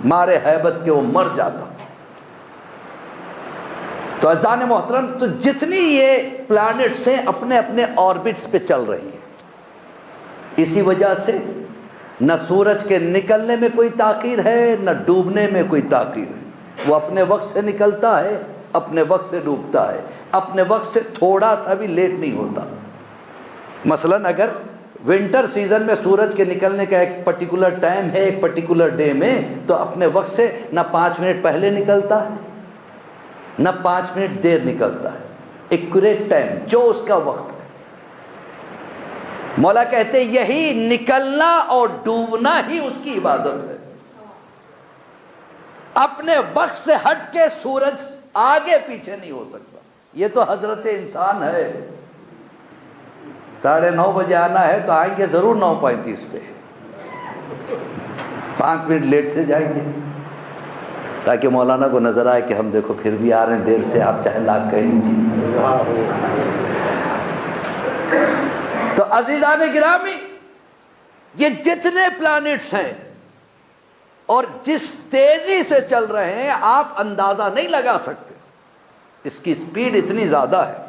C: مارے ہیبت کے وہ مر جاتا۔ تو عزیزان محترم، تو جتنی یہ پلانٹس ہیں اپنے اپنے آربٹس پہ چل رہی ہیں، اسی وجہ سے نہ سورج کے نکلنے میں کوئی تاخیر ہے نہ ڈوبنے میں کوئی تاخیر ہے۔ وہ اپنے وقت سے نکلتا ہے، اپنے وقت سے ڈوبتا ہے، اپنے وقت سے تھوڑا سا بھی لیٹ نہیں ہوتا۔ مثلاً اگر ونٹر سیزن میں سورج کے نکلنے کا ایک پرٹیکولر ٹائم ہے، ایک پرٹیکولر ڈے میں، تو اپنے وقت سے نہ 5 منٹ پہلے نکلتا ہے نہ 5 منٹ دیر نکلتا ہے، ایکوریٹ ٹائم جو اس کا وقت ہے۔ مولا کہتے یہی نکلنا اور ڈوبنا ہی اس کی عبادت ہے۔ اپنے وقت سے ہٹ کے سورج آگے پیچھے نہیں ہو سکتا۔ یہ تو حضرت انسان ہے، 9:30 بجے آنا ہے تو آئیں گے ضرور 9:35 پہ، 5 منٹ لیٹ سے جائیں گے تاکہ مولانا کو نظر آئے کہ ہم دیکھو پھر بھی آ رہے ہیں دیر سے، آپ چاہے لاکھ کہہ لیجیے۔ تو عزیزان گرامی، یہ جتنے پلانٹس ہیں اور جس تیزی سے چل رہے ہیں آپ اندازہ نہیں لگا سکتے۔ اس کی سپیڈ اتنی زیادہ ہے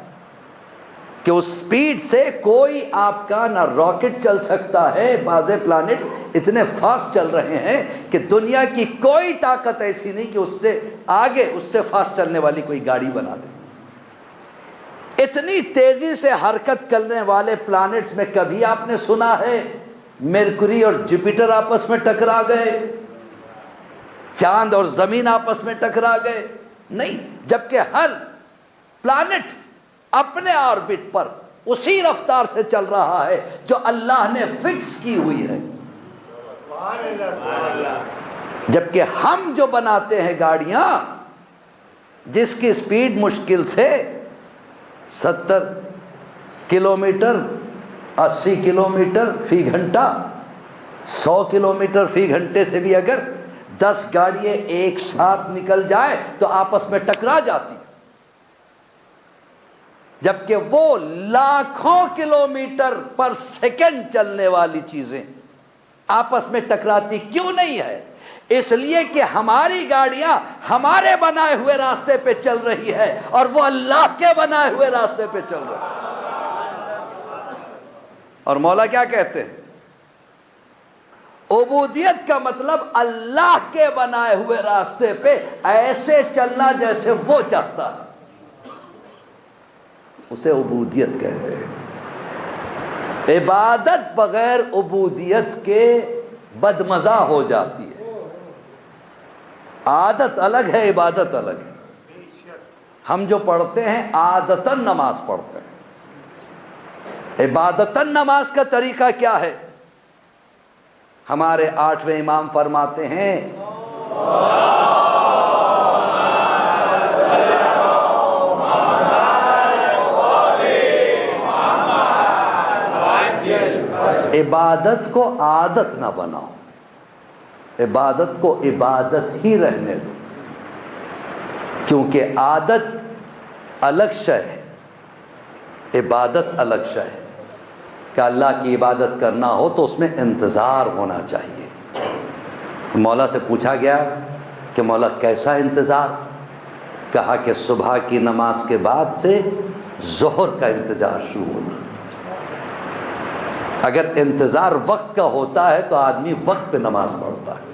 C: کہ اس سپیڈ سے کوئی آپ کا نہ راکٹ چل سکتا ہے۔ بعض پلانٹس اتنے فاسٹ چل رہے ہیں کہ دنیا کی کوئی طاقت ایسی نہیں کہ اس سے آگے اس سے فاسٹ چلنے والی کوئی گاڑی بنا دے۔ اتنی تیزی سے حرکت کرنے والے پلانٹس میں کبھی آپ نے سنا ہے مرکری اور جوپیٹر آپس میں ٹکرا گئے، چاند اور زمین آپس میں ٹکرا گئے؟ نہیں، جبکہ ہر پلانٹ اپنے آربٹ پر اسی رفتار سے چل رہا ہے جو اللہ نے فکس کی ہوئی ہے۔ جبکہ ہم جو بناتے ہیں گاڑیاں جس کی سپیڈ مشکل سے 70 کلومیٹر 80 کلومیٹر فی گھنٹہ، 100 کلومیٹر فی گھنٹے سے بھی اگر 10 گاڑیاں ایک ساتھ نکل جائے تو آپس میں ٹکرا جاتی، جبکہ وہ لاکھوں کلومیٹر پر سیکنڈ چلنے والی چیزیں آپس میں ٹکراتی کیوں نہیں ہے؟ اس لیے کہ ہماری گاڑیاں ہمارے بنائے ہوئے راستے پہ چل رہی ہے اور وہ اللہ کے بنائے ہوئے راستے پہ چل رہی ہے۔ اور مولا کیا کہتے ہیں؟ عبودیت کا مطلب اللہ کے بنائے ہوئے راستے پہ ایسے چلنا جیسے وہ چاہتا ہے، اسے عبودیت کہتے ہیں۔ عبادت بغیر عبودیت کے بدمزہ ہو جاتی ہے۔ عادت الگ ہے، عبادت الگ ہے۔ ہم جو پڑھتے ہیں عادتاً نماز پڑھتے ہیں، عبادتاً نماز کا طریقہ کیا ہے؟ ہمارے 8ویں امام فرماتے ہیں عبادت کو عادت نہ بناؤ، عبادت کو عبادت ہی رہنے دو، کیونکہ عادت الگ شے ہے، عبادت الگ شے ہے۔ کہ اللہ کی عبادت کرنا ہو تو اس میں انتظار ہونا چاہیے۔ مولا سے پوچھا گیا کہ مولا کیسا انتظار؟ کہا کہ صبح کی نماز کے بعد سے ظہر کا انتظار شروع ہونا۔ اگر انتظار وقت کا ہوتا ہے تو آدمی وقت پہ نماز پڑھتا ہے۔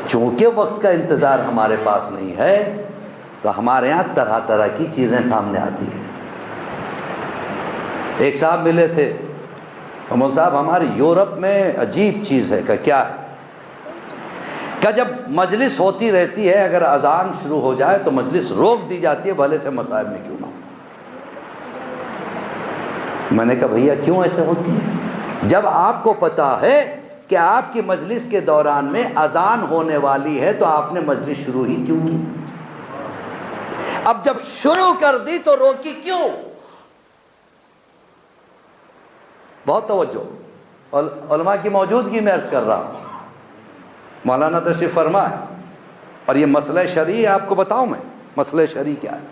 C: چونکہ وقت کا انتظار ہمارے پاس نہیں ہے تو ہمارے ہاں طرح طرح کی چیزیں سامنے آتی ہیں۔ ایک صاحب ملے تھے، مول صاحب ہماری یورپ میں عجیب چیز ہے۔ کہ کیا ہے؟ کہ جب مجلس ہوتی رہتی ہے اگر اذان شروع ہو جائے تو مجلس روک دی جاتی ہے، بھلے سے مصائب میں کیوں نہ ہو۔ میں نے کہا بھیا کیوں ایسے ہوتی ہے؟ جب آپ کو پتا ہے کہ آپ کی مجلس کے دوران میں اذان ہونے والی ہے تو آپ نے مجلس شروع ہی کیوں کی؟ اب جب شروع کر دی تو روکی کیوں؟ بہت توجہ، علماء کی موجودگی میں عرض کر رہا ہوں، مولانا تشریف فرمائے، اور یہ مسئلہ شرعی آپ کو بتاؤں میں مسئلہ شرعی کیا ہے۔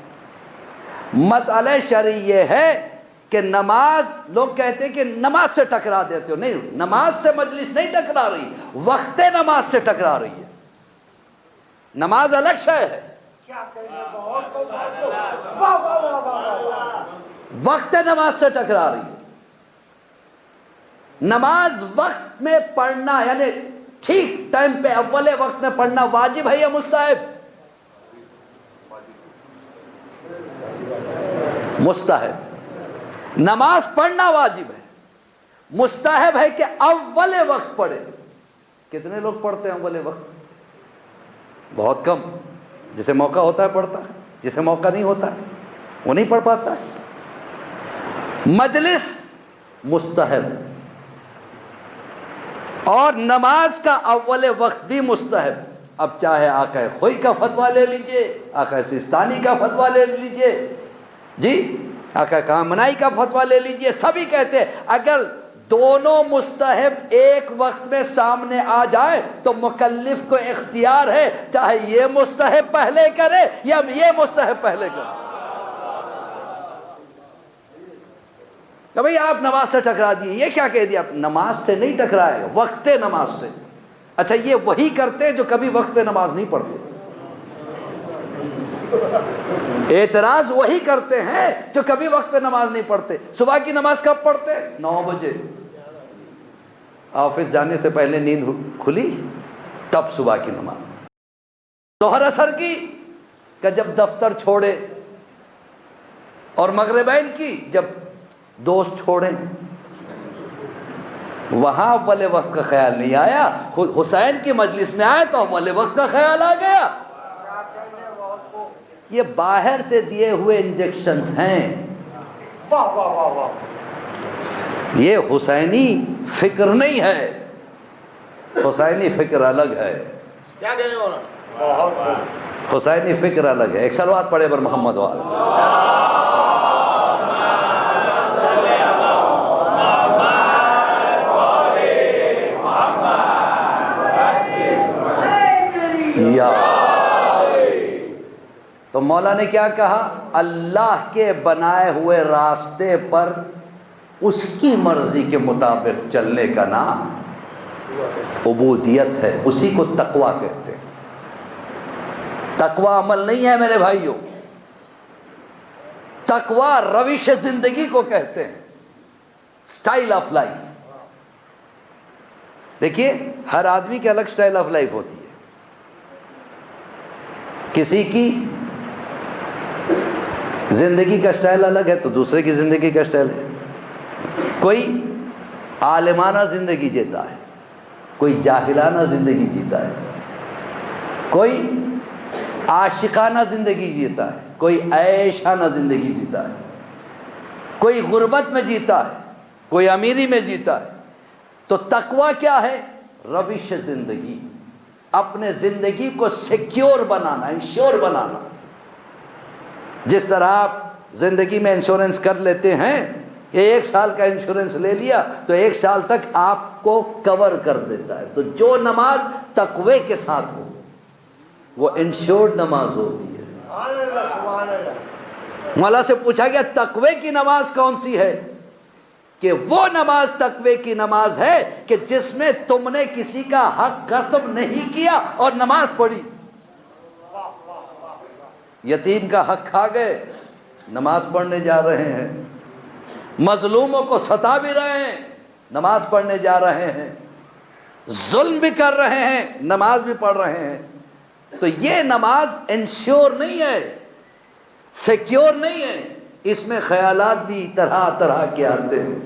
C: مسئلہ شرعی یہ ہے کہ نماز، لوگ کہتے ہیں کہ نماز سے ٹکرا دیتے ہو، نہیں، نماز سے مجلس نہیں ٹکرا رہی، وقت نماز سے ٹکرا رہی ہے۔ نماز الگ شے ہے، وقت نماز سے ٹکرا رہی ہے۔ نماز وقت میں پڑھنا یعنی ٹھیک ٹائم پہ اول وقت میں پڑھنا واجب ہے یا مستحب؟ مستحب۔ نماز پڑھنا واجب ہے، مستحب ہے کہ اول وقت پڑھے۔ کتنے لوگ پڑھتے ہیں اول وقت؟ بہت کم۔ جسے موقع ہوتا ہے پڑھتا ہے، جسے موقع نہیں ہوتا ہے وہ نہیں پڑھ پاتا ہے۔ مجلس مستحب، اور نماز کا اول وقت بھی مستحب۔ اب چاہے آقا خوئی کا فتویٰ لے لیجئے، آقا سستانی کا فتویٰ لے لیجئے، جی آقا کامنائی کا فتویٰ لے لیجئے، سبھی کہتے ہیں اگر دونوں مستحب ایک وقت میں سامنے آ جائے تو مکلف کو اختیار ہے، چاہے یہ مستحب پہلے کرے یا یہ مستحب پہلے کرے۔ کہ بھئی آپ نماز سے ٹکرا دیے، یہ کیا کہہ دیا؟ آپ نماز سے نہیں ٹکرائے، وقت نماز سے۔ اچھا یہ وہی کرتے جو کبھی وقت پہ نماز نہیں پڑھتے، اعتراض وہی کرتے ہیں جو کبھی وقت پہ نماز نہیں پڑھتے۔ صبح کی نماز کب پڑھتے؟ 9 بجے، آفس جانے سے پہلے نیند کھلی تب صبح کی نماز۔ ظہر اثر کی کہ جب دفتر چھوڑے، اور مغربین کی جب دوست چھوڑیں۔ وہاں اول وقت کا خیال نہیں آیا، حسین کی مجلس میں آئے تو اول وقت کا خیال آ گیا۔ یہ باہر سے دیے ہوئے انجیکشنز ہیں، یہ حسینی فکر نہیں ہے، حسینی فکر الگ ہے، حسینی فکر الگ ہے۔ ایک صلوات پڑھے پر محمد وآلہ۔ تو مولا نے کیا کہا؟ اللہ کے بنائے ہوئے راستے پر اس کی مرضی کے مطابق چلنے کا نام عبودیت ہے، اسی کو تقویٰ کہتے ہیں۔ تقویٰ عمل نہیں ہے میرے بھائیوں، تقویٰ روش زندگی کو کہتے ہیں، سٹائل آف لائف۔ دیکھیے ہر آدمی کی الگ سٹائل آف لائف ہوتی ہے، کسی کی زندگی کا سٹائل الگ ہے تو دوسرے کی زندگی کا سٹائل ہے۔ کوئی عالمانہ زندگی جیتا ہے، کوئی جاہلانہ زندگی جیتا ہے، کوئی عاشقانہ زندگی جیتا ہے، کوئی عیشانہ زندگی جیتا ہے، کوئی غربت میں جیتا ہے، کوئی امیری میں جیتا ہے۔ تو تقویٰ کیا ہے؟ روش زندگی، اپنے زندگی کو سیکیور بنانا، انشور بنانا۔ جس طرح آپ زندگی میں انشورنس کر لیتے ہیں کہ 1 سال کا انشورنس لے لیا تو 1 سال تک آپ کو کور کر دیتا ہے، تو جو نماز تقوی کے ساتھ ہو وہ انشورڈ نماز ہوتی ہے۔ مولا سے پوچھا گیا تقوی کی نماز کون سی ہے؟ کہ وہ نماز تقوی کی نماز ہے کہ جس میں تم نے کسی کا حق غصب نہیں کیا اور نماز پڑھی۔ یتیم کا حق کھا گئے، نماز پڑھنے جا رہے ہیں، مظلوموں کو ستا بھی رہے ہیں، نماز پڑھنے جا رہے ہیں، ظلم بھی کر رہے ہیں، نماز بھی پڑھ رہے ہیں۔ تو یہ نماز انشور نہیں ہے، سیکیور نہیں ہے، اس میں خیالات بھی طرح طرح کے آتے ہیں۔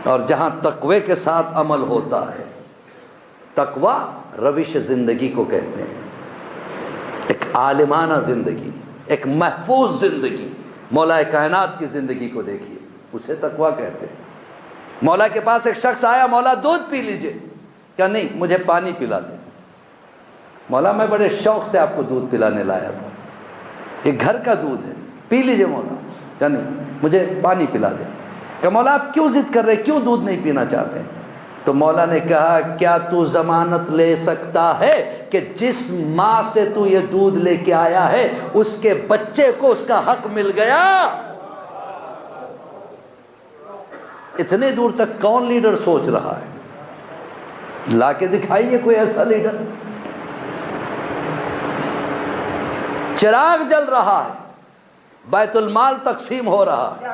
C: اور جہاں تقوی کے ساتھ عمل ہوتا ہے، تقوی روش زندگی کو کہتے ہیں، ایک عالمانہ زندگی، ایک محفوظ زندگی۔ مولا کائنات کی زندگی کو دیکھیے، اسے تقویٰ کہتے ہیں۔ مولا کے پاس ایک شخص آیا، مولا دودھ پی لیجئے، کیا نہیں مجھے پانی پلا دے۔ مولا میں بڑے شوق سے آپ کو دودھ پلانے لایا تھا، یہ گھر کا دودھ ہے، پی لیجئے مولا۔ کیا نہیں مجھے پانی پلا دے۔ کہ مولا آپ کیوں ضد کر رہے، کیوں دودھ نہیں پینا چاہتے؟ تو مولا نے کہا کیا تو ضمانت لے سکتا ہے کہ جس ماں سے تو یہ دودھ لے کے آیا ہے اس کے بچے کو اس کا حق مل گیا؟ اتنے دور تک کون لیڈر سوچ رہا ہے؟ لا کے دکھائیے کوئی ایسا لیڈر۔ چراغ جل رہا ہے، بیت المال تقسیم ہو رہا ہے،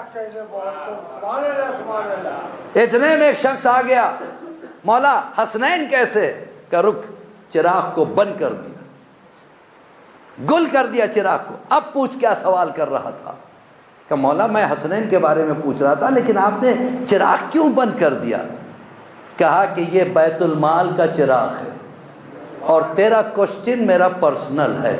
C: اتنے میں ایک شخص آ گیا، مولا حسنین کیسے؟ کہ رک، چراغ کو بند کر دیا، گل کر دیا چراغ کو، اب پوچھ کیا سوال کر رہا تھا؟ کہ مولا میں حسنین کے بارے میں پوچھ رہا تھا، لیکن آپ نے چراغ کیوں بند کر دیا؟ کہا کہ یہ بیت المال کا چراغ ہے اور تیرا کوشچن میرا پرسنل ہے،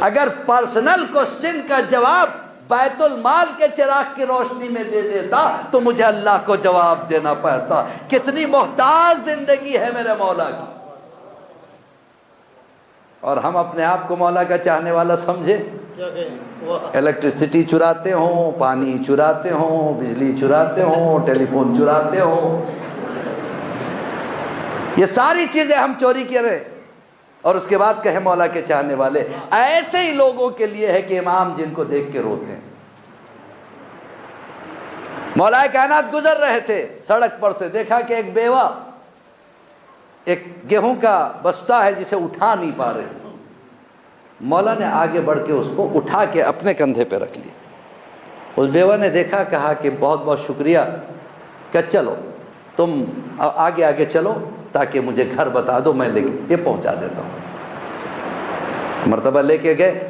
C: اگر پرسنل کوشچن کا جواب بیت المال کے چراغ کی روشنی میں دے دیتا تو مجھے اللہ کو جواب دینا پڑتا۔ کتنی محتاج زندگی ہے میرے مولا کی، اور ہم اپنے آپ کو مولا کا چاہنے والا سمجھے؟ الیکٹریسٹی چراتے ہوں، پانی چراتے ہوں، بجلی چراتے ہوں، ٹیلی فون چراتے ہوں، یہ ساری چیزیں ہم چوری کر رہے، اور اس کے بعد کہے مولا کے چاہنے والے۔ ایسے ہی لوگوں کے لیے ہے کہ امام جن کو دیکھ کے روتے ہیں۔ مولا کائنات گزر رہے تھے سڑک پر سے، دیکھا کہ ایک بیوہ ایک گیہوں کا بستہ ہے جسے اٹھا نہیں پا رہے، مولا نے آگے بڑھ کے اس کو اٹھا کے اپنے کندھے پہ رکھ لیا۔ اس بیوہ نے دیکھا، کہا کہ بہت بہت شکریہ، کہ چلو تم آگے آگے چلو تاکہ مجھے گھر بتا دو، میں یہ پہنچا دیتا ہوں۔ مرتبہ لے کے گئے،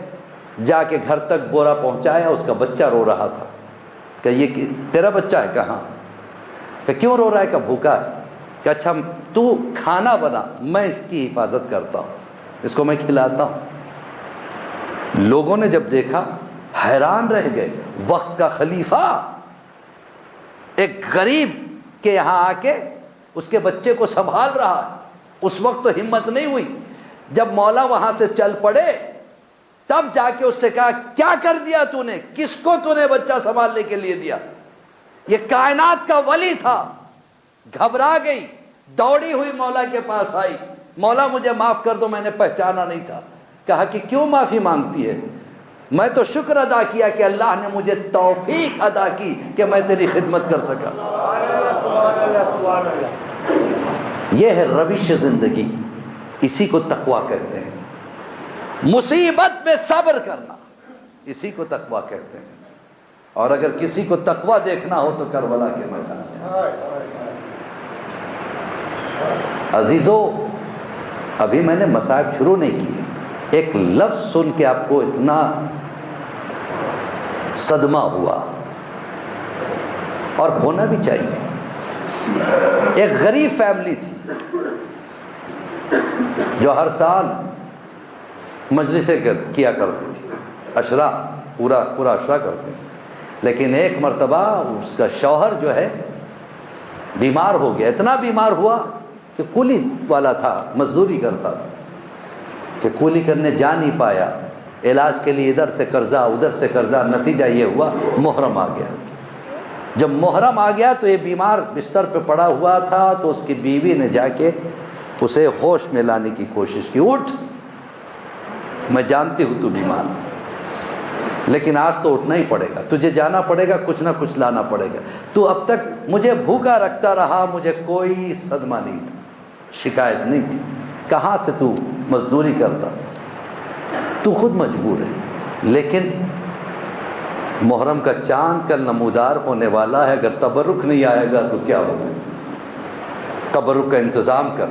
C: جا کے گھر تک بورا پہنچایا، اس کا بچہ رو رہا تھا۔ کہ یہ تیرا بچہ ہے؟ کہاں؟ کہ کیوں رو رہا ہے؟ کہ بھوکا ہے۔ کہ اچھا تو کھانا بنا، میں اس کی حفاظت کرتا ہوں، اس کو میں کھلاتا ہوں۔ لوگوں نے جب دیکھا حیران رہ گئے، وقت کا خلیفہ ایک غریب کے یہاں آ کے اس کے بچے کو سنبھال رہا ہے۔ اس وقت تو ہمت نہیں ہوئی، جب مولا وہاں سے چل پڑے تب جا کے اس سے کہا کیا کر دیا تو نے؟ کس کو تو نے بچہ سنبھالنے کے لیے دیا؟ یہ کائنات کا ولی تھا۔ گھبرا گئی، دوڑی ہوئی مولا کے پاس آئی، مولا مجھے معاف کر دو، میں نے پہچانا نہیں تھا۔ کہا کہ کیوں معافی مانگتی ہے؟ میں تو شکر ادا کیا کہ اللہ نے مجھے توفیق ادا کی کہ میں تیری خدمت کر سکا۔ یہ ہے روش زندگی، اسی کو تقویٰ کہتے ہیں۔ مصیبت میں صبر کرنا، اسی کو تقویٰ کہتے ہیں۔ اور اگر کسی کو تقویٰ دیکھنا ہو تو کربلا کے میدان میں۔ عزیزو، ابھی میں نے مصائب شروع نہیں کیے، ایک لفظ سن کے آپ کو اتنا صدمہ ہوا، اور ہونا بھی چاہیے۔ ایک غریب فیملی تھی جو ہر سال مجلسیں کیا کرتی تھی، عشرہ پورا عشرہ کرتے تھے، لیکن ایک مرتبہ اس کا شوہر جو ہے بیمار ہو گیا۔ اتنا بیمار ہوا کہ کولی والا تھا، مزدوری کرتا تھا، کہ کولی کرنے جا نہیں پایا، علاج کے لیے ادھر سے قرضہ ادھر سے قرضہ، نتیجہ یہ ہوا محرم آ گیا۔ جب محرم آ گیا تو یہ بیمار بستر پہ پڑا ہوا تھا، تو اس کی بیوی نے جا کے اسے ہوش میں لانے کی کوشش کی۔ اٹھ، میں جانتی ہوں تو بیمار، لیکن آج تو اٹھنا ہی پڑے گا، تجھے جانا پڑے گا، کچھ نہ کچھ لانا پڑے گا۔ تو اب تک مجھے بھوکا رکھتا رہا، مجھے کوئی صدمہ نہیں تھا، شکایت نہیں تھی، کہاں سے تو مزدوری کرتا، تو خود مجبور ہے، لیکن محرم کا چاند کل نمودار ہونے والا ہے، اگر تبرک نہیں آئے گا تو کیا ہوگا؟ تبرک کا انتظام کر۔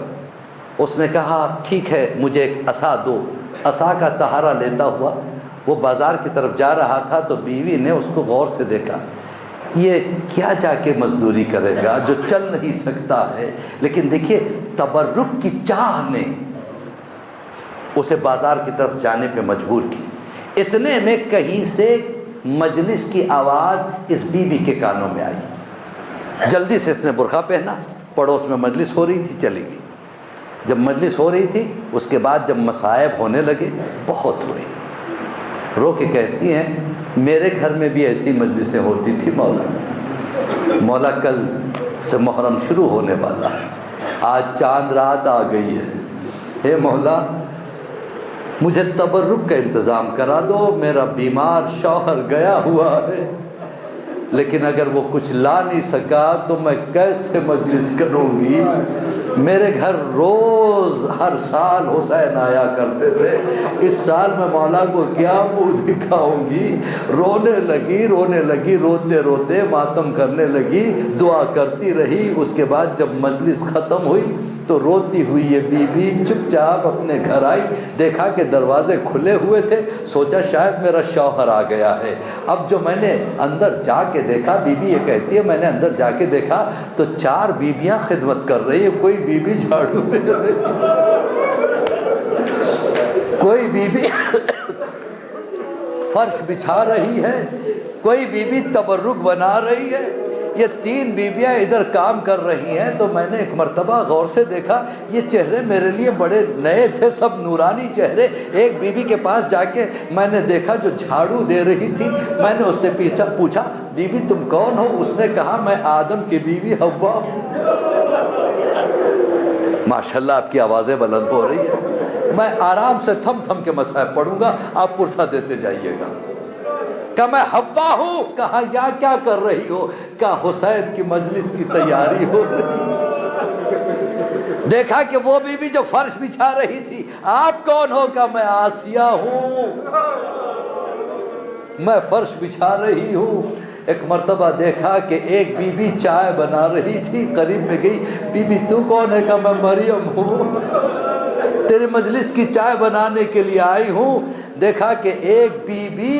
C: اس نے کہا ٹھیک ہے، مجھے ایک عصا دو۔ عصا کا سہارا لیتا ہوا وہ بازار کی طرف جا رہا تھا، تو بیوی نے اس کو غور سے دیکھا، یہ کیا جا کے مزدوری کرے گا جو چل نہیں سکتا ہے؟ لیکن دیکھیے تبرک کی چاہ نے اسے بازار کی طرف جانے پہ مجبور کی۔ اتنے میں کہیں سے مجلس کی آواز اس بیوی کے کانوں میں آئی، جلدی سے اس نے برقع پہنا، پڑوس میں مجلس ہو رہی تھی، چلی گئی۔ جب مجلس ہو رہی تھی، اس کے بعد جب مصائب ہونے لگے، بہت ہوئی، رو کے کہتی ہیں میرے گھر میں بھی ایسی مجلسیں ہوتی تھی مولا، مولا کل سے محرم شروع ہونے والا ہے، آج چاند رات آ گئی ہے، اے مولا مجھے تبرک کا انتظام کرا دو، میرا بیمار شوہر گیا ہوا ہے، لیکن اگر وہ کچھ لا نہیں سکا تو میں کیسے مجلس کروں گی؟ میرے گھر روز ہر سال حسین آیا کرتے تھے، اس سال میں مولا کو کیا منہ دکھاؤں گی؟ رونے لگی، روتے روتے ماتم کرنے لگی، دعا کرتی رہی۔ اس کے بعد جب مجلس ختم ہوئی تو روتی ہوئی یہ بی بی چپ چاپ اپنے گھر آئی، دیکھا کہ دروازے کھلے ہوئے تھے، سوچا شاید میرا شوہر آ گیا ہے۔ اب جو میں نے اندر جا کے دیکھا، بی بی یہ کہتی ہے میں نے اندر جا کے دیکھا تو 4 بیویاں خدمت کر رہی ہے، کوئی بی بی جھاڑو دے رہی، کوئی بی بی فرش بچھا رہی ہے، کوئی بی بی تبرک بنا رہی ہے، یہ 3 بیویاں ادھر کام کر رہی ہیں۔ تو میں نے ایک مرتبہ غور سے دیکھا، یہ چہرے میرے لیے بڑے نئے تھے، سب نورانی چہرے۔ ایک بیوی کے پاس جا کے میں نے دیکھا جو جھاڑو دے رہی تھی، میں نے اس سے پوچھا بی بی تم کون ہو؟ اس نے کہا میں آدم کی بیوی حوا ہوں۔ ماشاءاللہ آپ کی آوازیں بلند ہو رہی ہیں، میں آرام سے تھم کے مصحف پڑھوں گا، آپ پرسہ دیتے جائیے گا۔ کہ میں حوا ہوں؟ کہا یا کیا کر رہی ہو؟ کہا حسین کی مجلس کی تیاری ہو رہی۔ دیکھا کہ وہ بی بی جو فرش بچھا رہی تھی، آپ کون ہو؟ کہا میں آسیہ ہوں، میں فرش بچھا رہی ہوں۔ ایک مرتبہ دیکھا کہ ایک بی بی چائے بنا رہی تھی، قریب میں گئی، بی بی تو کون ہے؟ کہا میں مریم ہوں، تیری مجلس کی چائے بنانے کے لیے آئی ہوں۔ دیکھا کہ ایک بی بی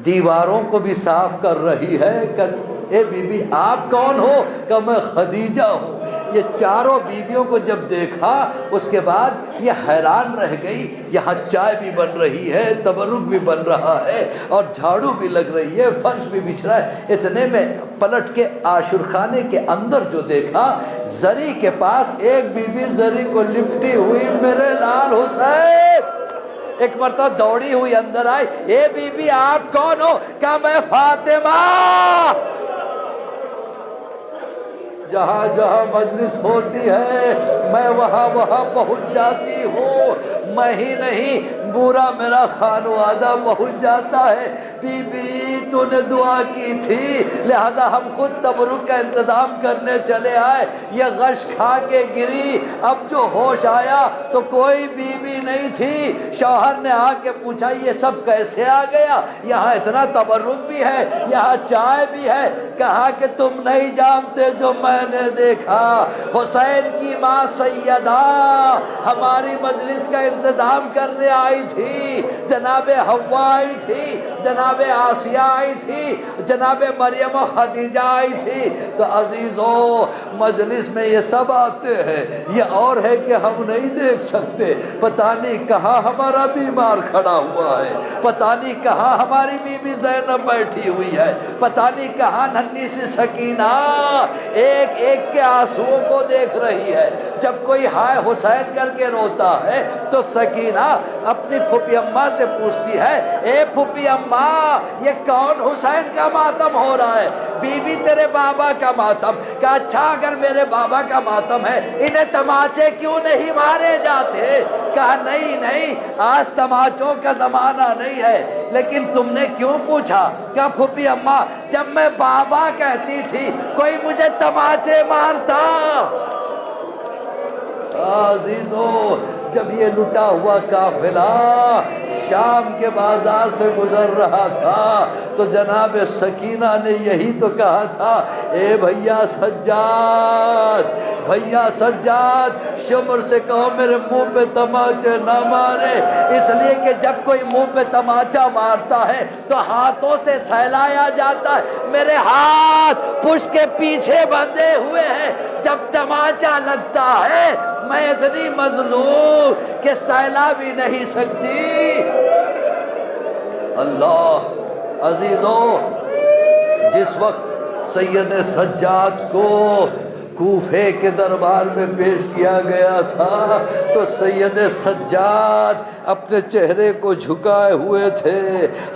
C: دیواروں کو بھی صاف کر رہی ہے، کہ اے بی بی آپ کون ہو؟ کہ میں خدیجہ ہوں۔ یہ 4 بیویوں کو جب دیکھا اس کے بعد یہ حیران رہ گئی، یہاں چائے بھی بن رہی ہے، تبرک بھی بن رہا ہے، اور جھاڑو بھی لگ رہی ہے، فرش بھی بچھ رہا ہے۔ اتنے میں پلٹ کے عاشور خانے کے اندر جو دیکھا، زری کے پاس ایک بی بی زری کو لپٹی ہوئی، میرے لال حسین۔ ایک مرتبہ دوڑی ہوئی اندر آئی، اے بی بی آپ کون ہو؟ کہا میں فاطمہ۔ جہاں جہاں مجلس ہوتی ہے میں وہاں پہنچ جاتی ہوں، میں ہی نہیں پورا میرا خانوادہ پہنچ جاتا ہے۔ بی بی تو نے دعا کی تھی، لہذا ہم خود تبرک کا انتظام کرنے چلے آئے۔ یہ غش کھا کے گری، اب جو ہوش آیا تو کوئی بی بی نہیں تھی۔ شوہر نے آ کے پوچھا یہ سب کیسے آ گیا؟ یہاں اتنا تبرک بھی ہے، یہاں چائے بھی ہے۔ کہا کہ تم نہیں جانتے جو میں نے دیکھا، حسین کی ماں سیدہ ہماری مجلس کا انتظام کرنے آئی تھی، جناب حوا آئی تھی، جناب آسیہ آئی تھی، جناب مریم و خدیجہ آئی تھی۔ تو عزیزو مجلس میں یہ سب آتے ہیں، یہ اور ہے کہ ہم نہیں دیکھ سکتے۔ پتہ نہیں کہاں ہمارا بیمار کھڑا ہوا ہے، پتہ نہیں کہاں ہماری بی بی زینب بیٹھی ہوئی ہے، پتہ نہیں کہاں ننھی سی سکینہ ایک ایک کے آنسوؤں کو دیکھ رہی ہے۔ جب کوئی ہائے حسین کر کے روتا ہے تو سکینہ اپنی پھوپھی اماں سے پوچھتی ہے، اے پھوپھی اماں یہ کون حسین کا ماتم ہو رہا ہے؟ بی بی تیرے بابا کا ماتم۔ کہا اچھا اگر میرے بابا کا ماتم ہے انہیں تماچے کیوں نہیں مارے جاتے؟ کہا نہیں آج تماچوں کا زمانہ نہیں ہے، لیکن تم نے کیوں پوچھا؟ کہا پھوپھی اماں جب میں بابا کہتی تھی کوئی مجھے تماچے مارتا۔ عزیزو جب یہ لٹا ہوا قافلہ شام کے بازار سے گزر رہا تھا تو جناب سکینہ نے یہی تو کہا تھا، اے بھیا سجاد شمر سے کہو میرے منہ پہ تماچے نہ مارے، اس لیے کہ جب کوئی منہ پہ تماچا مارتا ہے تو ہاتھوں سے سہلایا جاتا ہے۔ میرے ہاتھ پشت کے پیچھے بندھے ہوئے ہیں، جب تماچا لگتا ہے میں اتنی مظلوم کہ سہلا بھی نہیں سکتی۔ اللہ عزیزو جس وقت سید سجاد کو کوفے کے دربار میں پیش کیا گیا تھا تو سید سجاد اپنے چہرے کو جھکائے ہوئے تھے،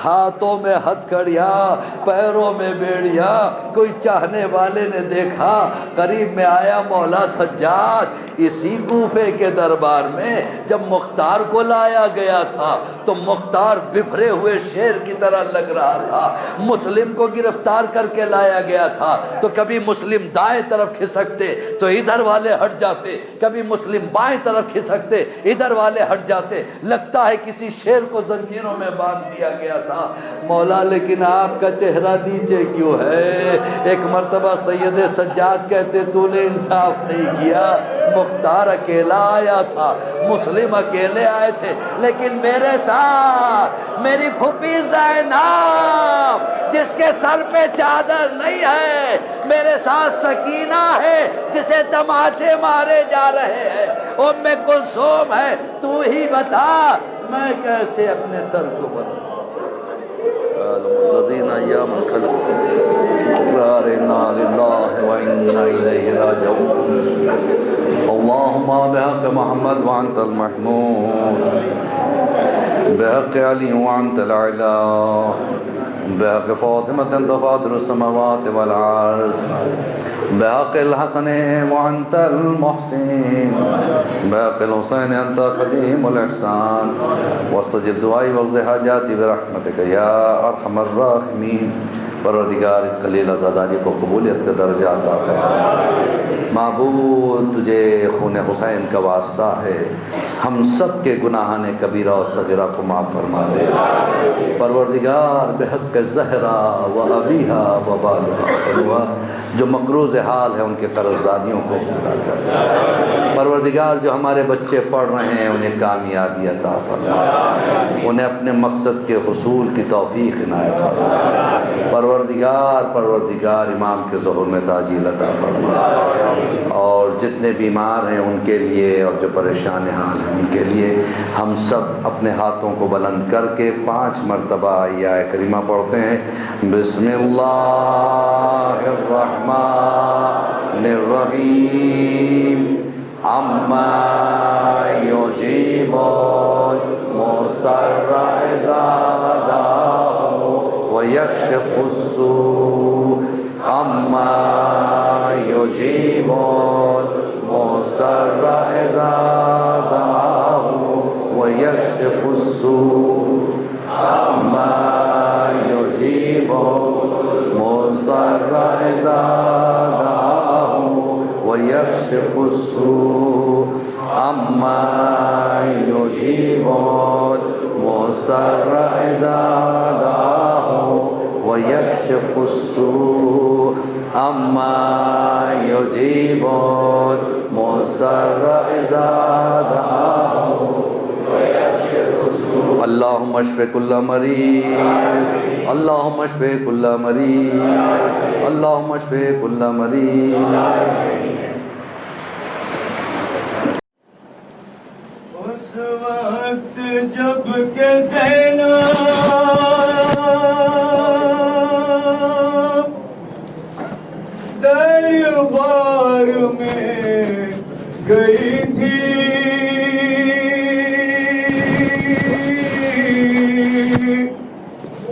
C: ہاتھوں میں ہتھکڑیاں، پیروں میں بیڑیاں۔ کوئی چاہنے والے نے دیکھا، قریب میں آیا مولا سجاد۔ اسی کوفے کے دربار میں جب مختار کو لایا گیا تھا تو مختار بفرے ہوئے شیر کی طرح لگ رہا تھا۔ مسلم کو گرفتار کر کے لایا گیا تھا تو کبھی مسلم دائیں طرف کھسکتے تو ادھر والے ہٹ جاتے، کبھی مسلم بائیں طرف کھسکتے ادھر والے ہٹ جاتے، لگتا ہے کسی شیر کو زنجیروں میں باندھ دیا گیا تھا۔ مولا لیکن آپ کا چہرہ نیچے کیوں ہے؟ ایک مرتبہ سید سجاد کہتے تو نے انصاف نہیں کیا، مختار اکیلا آیا تھا، مسلم اکیلے آئے تھے، لیکن میرے ساتھ میری پھوپھی زینب جس کے سر پہ چادر نہیں ہے، میرے ساتھ سکینہ ہے جسے تماچے مارے جا رہے ہیں، ام کلثوم ہے، تو ہی بتا میں کیسے اپنے سر کو بدلوں؟ الذین ایام الخلق اقرارنا للہ وإنا الیہ راجعون اللہم بحق محمد وانت المحمود بحق علی وانت العلا بحق فاطمة انت فاطر السماوات والعرض بحق الحسن وانت المحسن بحق الحسین انت قدیم الاحسان واستجب دعائی واقض حاجاتی برحمتک یا ارحم الراحمین۔ پروردگار اس خلیل عزاداری کو قبولیت کا درجہ عطا فرما۔ معبود تجھے خون حسین کا واسطہ ہے، ہم سب کے گناہان کبیرہ و صغیرہ کو معاف فرما دے۔ پروردگار بحق زہرا و ابیہا و بالہا، جو مقروض حال ہے ان کے قرض داریوں کو پورا کر۔ پروردگار جو ہمارے بچے پڑھ رہے ہیں انہیں کامیابی عطا فرما، انہیں اپنے مقصد کے حصول کی توفیق عنایت فرما۔ پروردگار امام کے ظہور میں تعجیل عطا فرما، اور جتنے بیمار ہیں ان کے لیے اور جو پریشان حال ہیں ان کے لیے ہم سب اپنے ہاتھوں کو بلند کر کے 5 مرتبہ یا کریمہ پڑھتے ہیں۔ بسم اللہ الرحمن الرحیم عما یجیب المضطر اذا دعاه ویکشف السوء عما یجیب المضطر اذا دعاه ویکشف السوء عما یجیب المضطر اذا دعاه ویکشف السوء عما یجیب المضطر اذا دعاه ویکشف السوء عما یجیب المضطر اذا دعاه ویکشف السوء۔ اللہم اشف کل مریض، اللہم اشف کل مریض، اللہم اشف کل مریض۔
B: اس وقت جب کہ زینب دربار میں گئی تھی،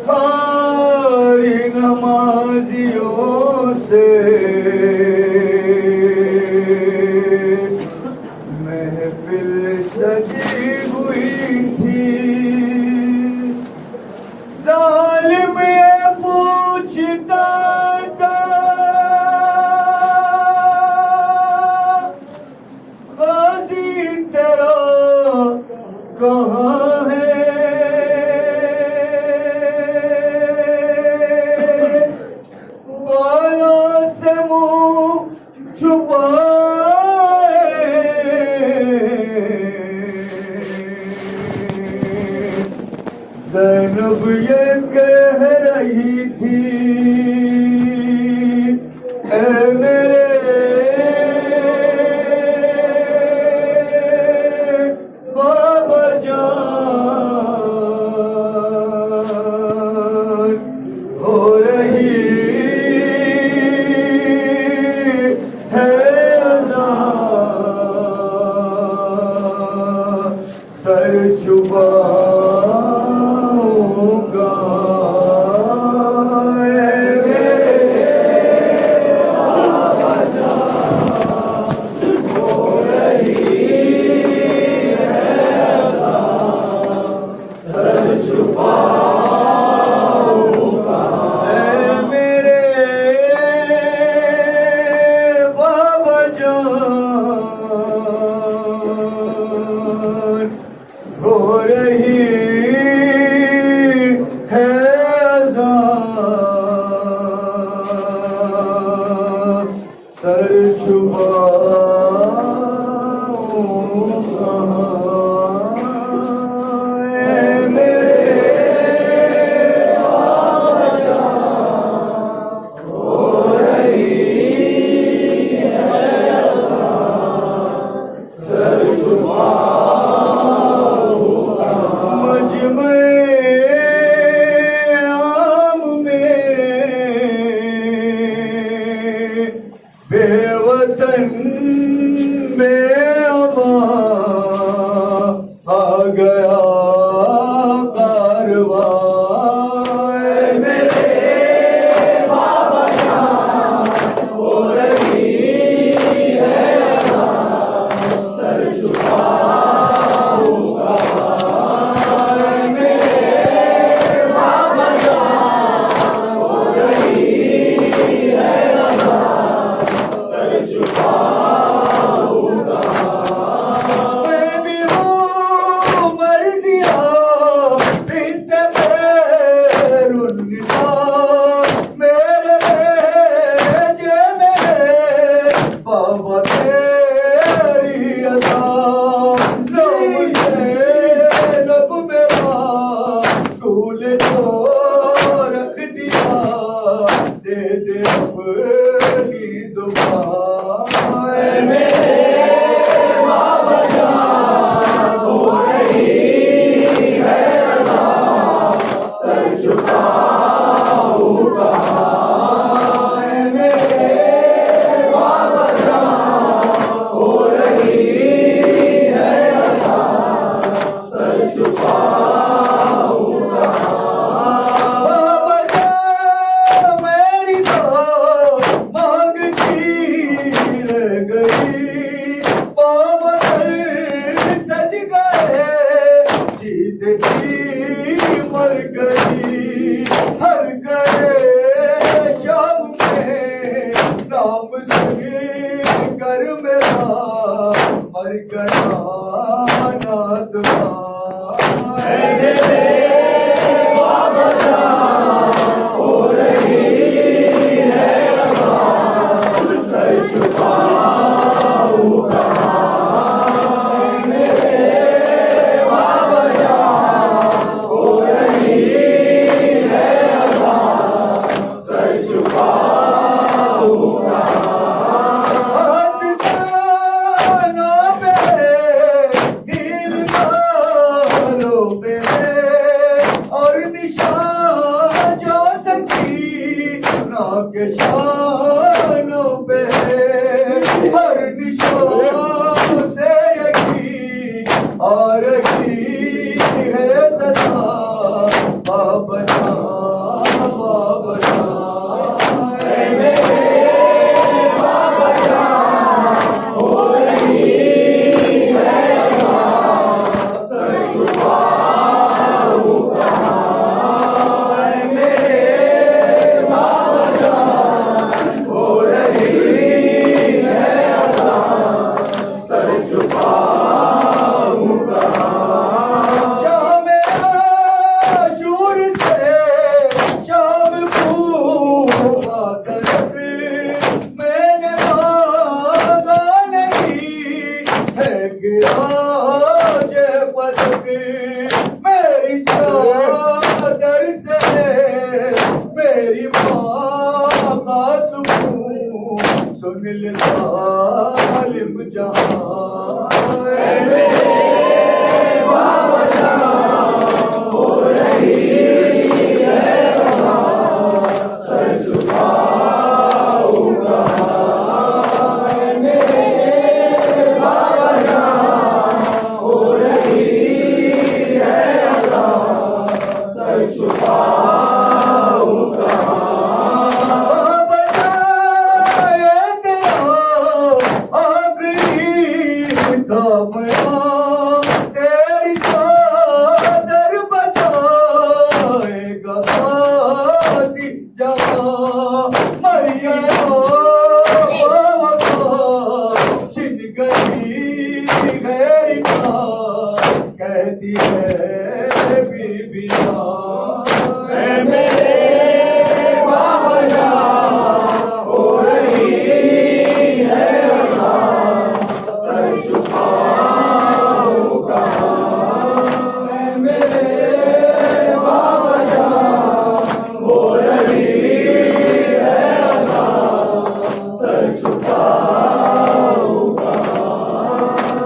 B: ساری نمازیوں سے محفل سجی ہوئی تھی، ظالم یہ پوچھتا تھا غازی تیرا کہاں ہے؟ بالوں سے منہ سر چھپاؤں کہاں اے میرے آجا ہو رہی ہے سر چھپاؤں مجمع عام میں بے وطن بے امان آ گیا کارواں اے میرے بابا جان ہو رہی ہے سر چھپاؤں کہاں اے میرے بابا جان ہو رہی ہے سر چھپاؤں کہاں میں بھی ہوں مرضیہ بنت خیر النساء میرے بھیجے میرے بابا تیری عطا لو مجھے لب میرا تو نے جو رکھ دیا دے دے اپنی زبان اے میرے بابا جان ہو رہی ہے رضا سر چھپاؤں کہاں اے میرے بابا جان ہو رہی ہے رضا سر چھپاؤں کہاں بابا جان میری تو مانگتی رہ گئی بابا سر سج گئے جیت جی مر گئی ہر گئے شام میں نام سن کر میرا مر گیا نادمان اے میرے بابا جان ہو رہی ہے رضا سر چھپاؤں کہاں اے میرے بابا جان ہو رہی ہے رضا سر چھپاؤں کہاں ہاتھ کانوں پہ دل بالوں پہ اور نشان جو سکی ناک شانوں پہ ہر نشان سے یقین آ رہی ہے صدا بابا جان اے میرے بابا جان ہو رہی ہے رضا سر چھپاؤں کہاں اے میرے بابا جان ہو رہی ہے رضا سر چھپاؤں کہاں شام عاشور سے شام پورا تلک میں نے مانگا نہیں ہے گراج پلک میری چادر سے میری ماں کا سکون سن لے ظالم جہاں اے میرے بابا جان ہو رہی ہے رضا سر چھپاؤں کہاں اے میرے بابا جان ہو رہی ہے رضا سر چھپاؤں کہاں بابا جان یہ تیرا آخری کام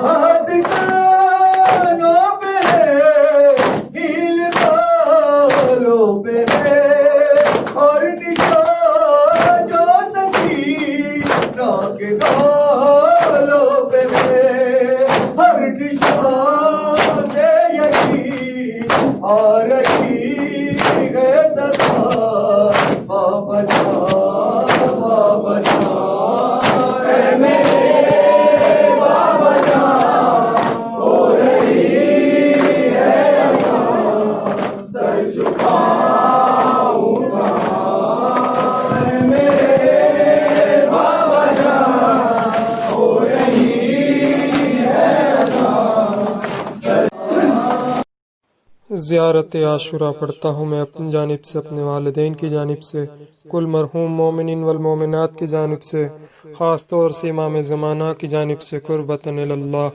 B: ہاتھ کانوں پہ ہیل بالوں پہ اور نشان جو سکینہ کے گالوں پہ ہر نشان سے یقین آ رہی ہے صدا بابا جان بابا جان اے میرے بابا جان ہو رہی ہے اذان سر جھکاؤں گا اے میرے بابا جان ہو رہی ہے اذان سر
E: زیارت عاشورہ پڑھتا ہوں میں اپنی جانب سے، اپنے والدین کی جانب سے، کل مرحوم مومنین والمومنات کی جانب سے، خاص طور سے امام زمانہ کی جانب سے، قربتاً اللہ۔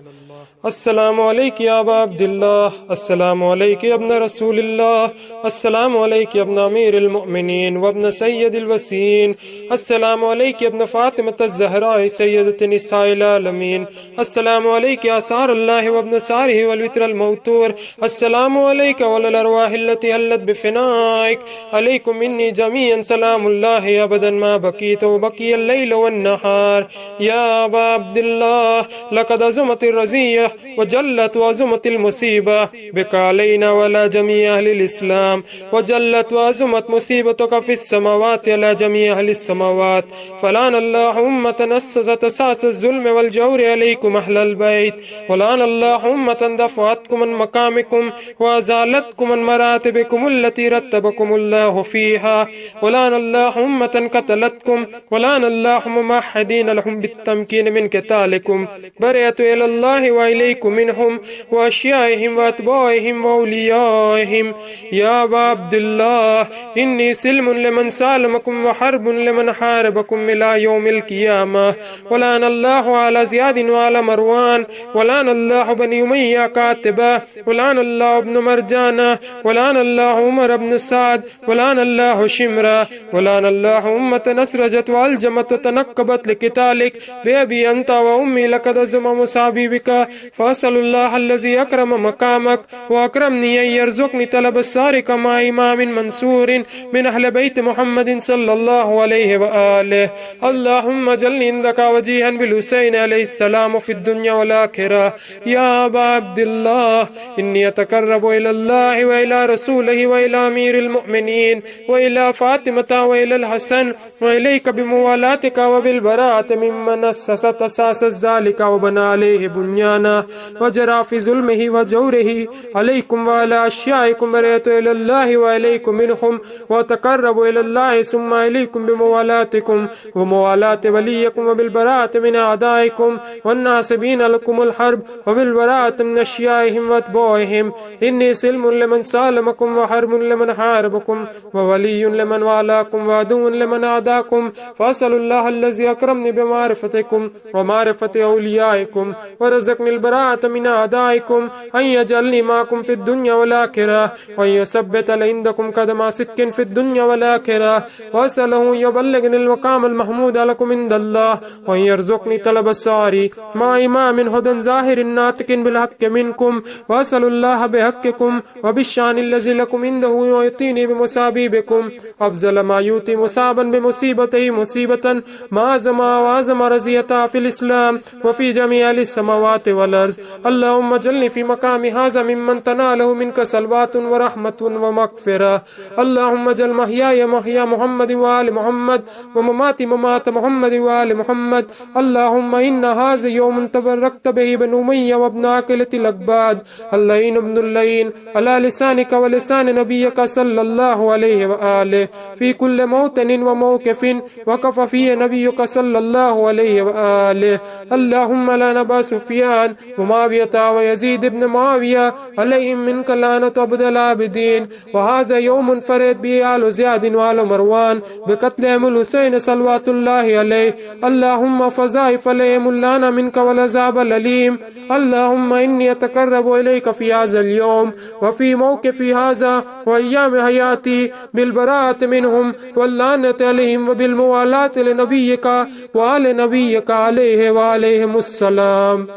E: السلام علیک یا ابا عبداللہ، السلام علیک یا ابن رسول اللہ، السلام علیک یا ابن امیر المؤمنین وابن سید الوسین، السلام علیک یا ابن فاطمة الزہراء سیدۃ نساء العالمین، السلام علیک یا آثار اللہ وابن سارہ والوتر الموتور، السلام علیک وعلی الارواح التي حلت بفنائک، علیکم منی جمیعا سلام اللہ ابدا ما بقیت وبقی اللیل والنہار۔ یا ابا عبداللہ لقد عظمت الرزیہ وجلت وعظمت المصیبہ بک علینا وعلی جمیع اہل الاسلام، وجلت وعظمت مصیبتک فی السماوات علی جمیع اہل السماوات، فلعن اللہ امة اسست اساس الظلم والجور علیکم اہل البیت، ولعن اللہ امة دفعتکم عن مقامکم وازالتکم عن مراتبکم التي رتبکم اللہ فیہا، ولعن اللہ امة قتلتکم، ولعن اللہ ممحدین لهم بالتمکین من قتالکم، برئت الی اللہ وإلیکم منہم واشیائہم واتباعہم واولیائہم۔ یا ابا عبداللہ انی سلم لمن سالمکم وحرب لمن حاربکم الى یوم القیامہ، ولعن اللہ علی زیاد وعلی مروان، ولعن اللہ بنی امیہ کاتبہ، ولعن اللہ ابن مرجانہ، ولعن اللہ عمر ابن سعد، ولعن اللہ شمرہ، ولعن اللہ امة نسرجت والجمت وتنقبت لقتالک بأبی انت وأمی لقد عظم مصابی بک، فأسأل اللہ الذی اکرم مقامک واکرمنی ان یرزقنی طلب السارق مع امام منصور من اہل بیت محمد صلی اللہ علیہ وآلہ۔ اللہم اجعلنی عندک وجیہا بالحسین علیہ السلام فی الدنیا والآخرہ۔ یا ابا عبداللہ انی اتقرب الی اللہ وإلی رسولہ وإلی امیر المؤمنین وإلی فاطمة وإلی الحسن وإلیک بموالاتک وبالبراءة ممن اسست اساس ذلك وبنى عليه بنيانا وجرى في ظلمه وجوره عليكم وعلى أشيائكم، برئت إلى الله وإليكم منهم وتقرب إلى الله ثم إليكم بموالاتكم وموالاة وليكم وبالبراءة من أعدائكم والناصبين لكم الحرب وبالبراءة من أشيائهم وأتباعهم، إني سلم لمن سالمكم وحرب لمن حاربكم وولي لمن والاكم وعدو لمن أعداكم، فأسأل الله الذي أكرمني بمعرفتكم ومعرفة أوليائكم ورزقني البراءة من أعدائكم أن يجعلني معكم في الدنيا والآخرة وأن يثبت عندكم قدم صدق في الدنيا والآخرة، وأسأله أن يبلغني المقام المحمود لكم عند الله وأن يرزقني طلب الساري مع إمام هدى ظاهر ناطق بالحق منكم، وأسأل الله بحقكم وبالشان الذي لكم عنده ويعطيني بمصابيبكم أفضل ما يؤتي مصابا بمصيبته مصيبة ما وعظم رزيتها في الإسلام وفي جميع السماوات والأرض۔ اللهم اجعلني في مقام هذا ممن تناله منك صلوات ورحمة ومغفرة۔ اللهم اجعل محياي محيا محمد وآل محمد ومماتي ممات محمد وآل محمد۔ اللهم إن هذا يوم تبركت به بن أمية وابن عاقلة الأكباد اللين ابن اللين على لسانك ولسان نبيك صلى الله عليه وآله في كل موطن وموقف وقف فيه نبيك صلى الله عليه وآله۔ اللهم لا نبا سفيان ومعاوية ويزيد بن معاوية عليهم منك اللعنة أبد العابدين. وهذا يوم انفرد به آل زياد وآل مروان بقتلهم الحسين صلوات الله عليه. اللهم فضائف عليهم اللعنة منك والعذاب الأليم. اللهم إني أتقرب إليك في هذا اليوم وفي موقفي هذا وأيام حياتي بالبراءة منهم واللعنة عليهم وبالموالاة لنبيك وآل نبيك عليه وعليهم السلام.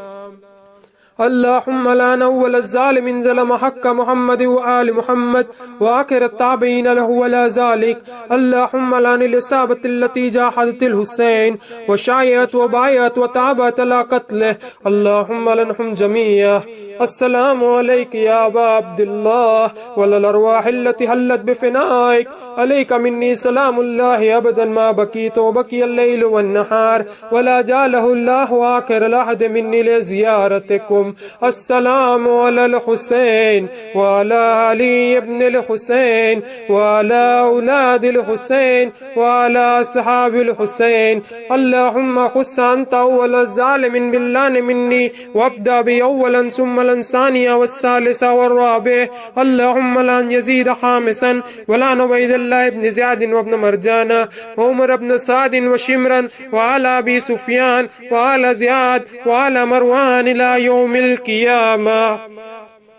E: اللهم لعن أول الظالم ظلم حق محمد وآل محمد وآخر التابعين له ولا ذلك. اللهم لعن الإصابة التي جاحدت الحسين وشايعت وبايعت وتعبت على قتله. اللهم لعنهم جميعا. السلام عليك يا أبا عبد الله وعلى الأرواح التي حلت بفنائك. عليك مني سلام الله أبدا ما بكيت وبكي الليل والنهار ولا جعله الله آخر العهد مني لزيارتكم. السلام على الحسين وعلى علي بن الحسين وعلى أولاد الحسين وعلى أصحاب الحسين. اللهم خص أنت أول الظالم باللعن مني وابدأ بي أولا ثم الثانية والثالثة والرابع. اللهم لعن يزيد خامسا ولعن عبيد الله بن زياد وابن مرجان وعمر بن سعد وشمرا وعلى أبي سفيان وعلى زياد وعلى مروان إلى يوم القيامة.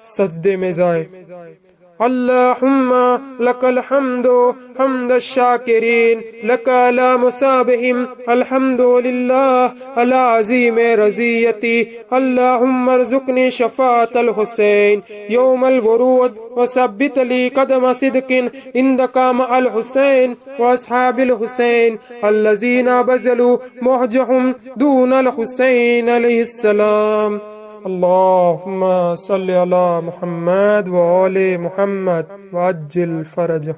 E: سجدے میں جائے. اللهم لك الحمد حمد الشاكرين لك على مسابهم. الحمد لله على عظيم رزيتي. اللهم ارزقني شفاعة الحسين يوم الورود وثبت لي قدم صدق عندك مع الحسين وأصحاب الحسين الذين بذلوا مهجهم دون الحسين عليه السلام. اللهم صل على محمد وآل محمد وعجل فرجه.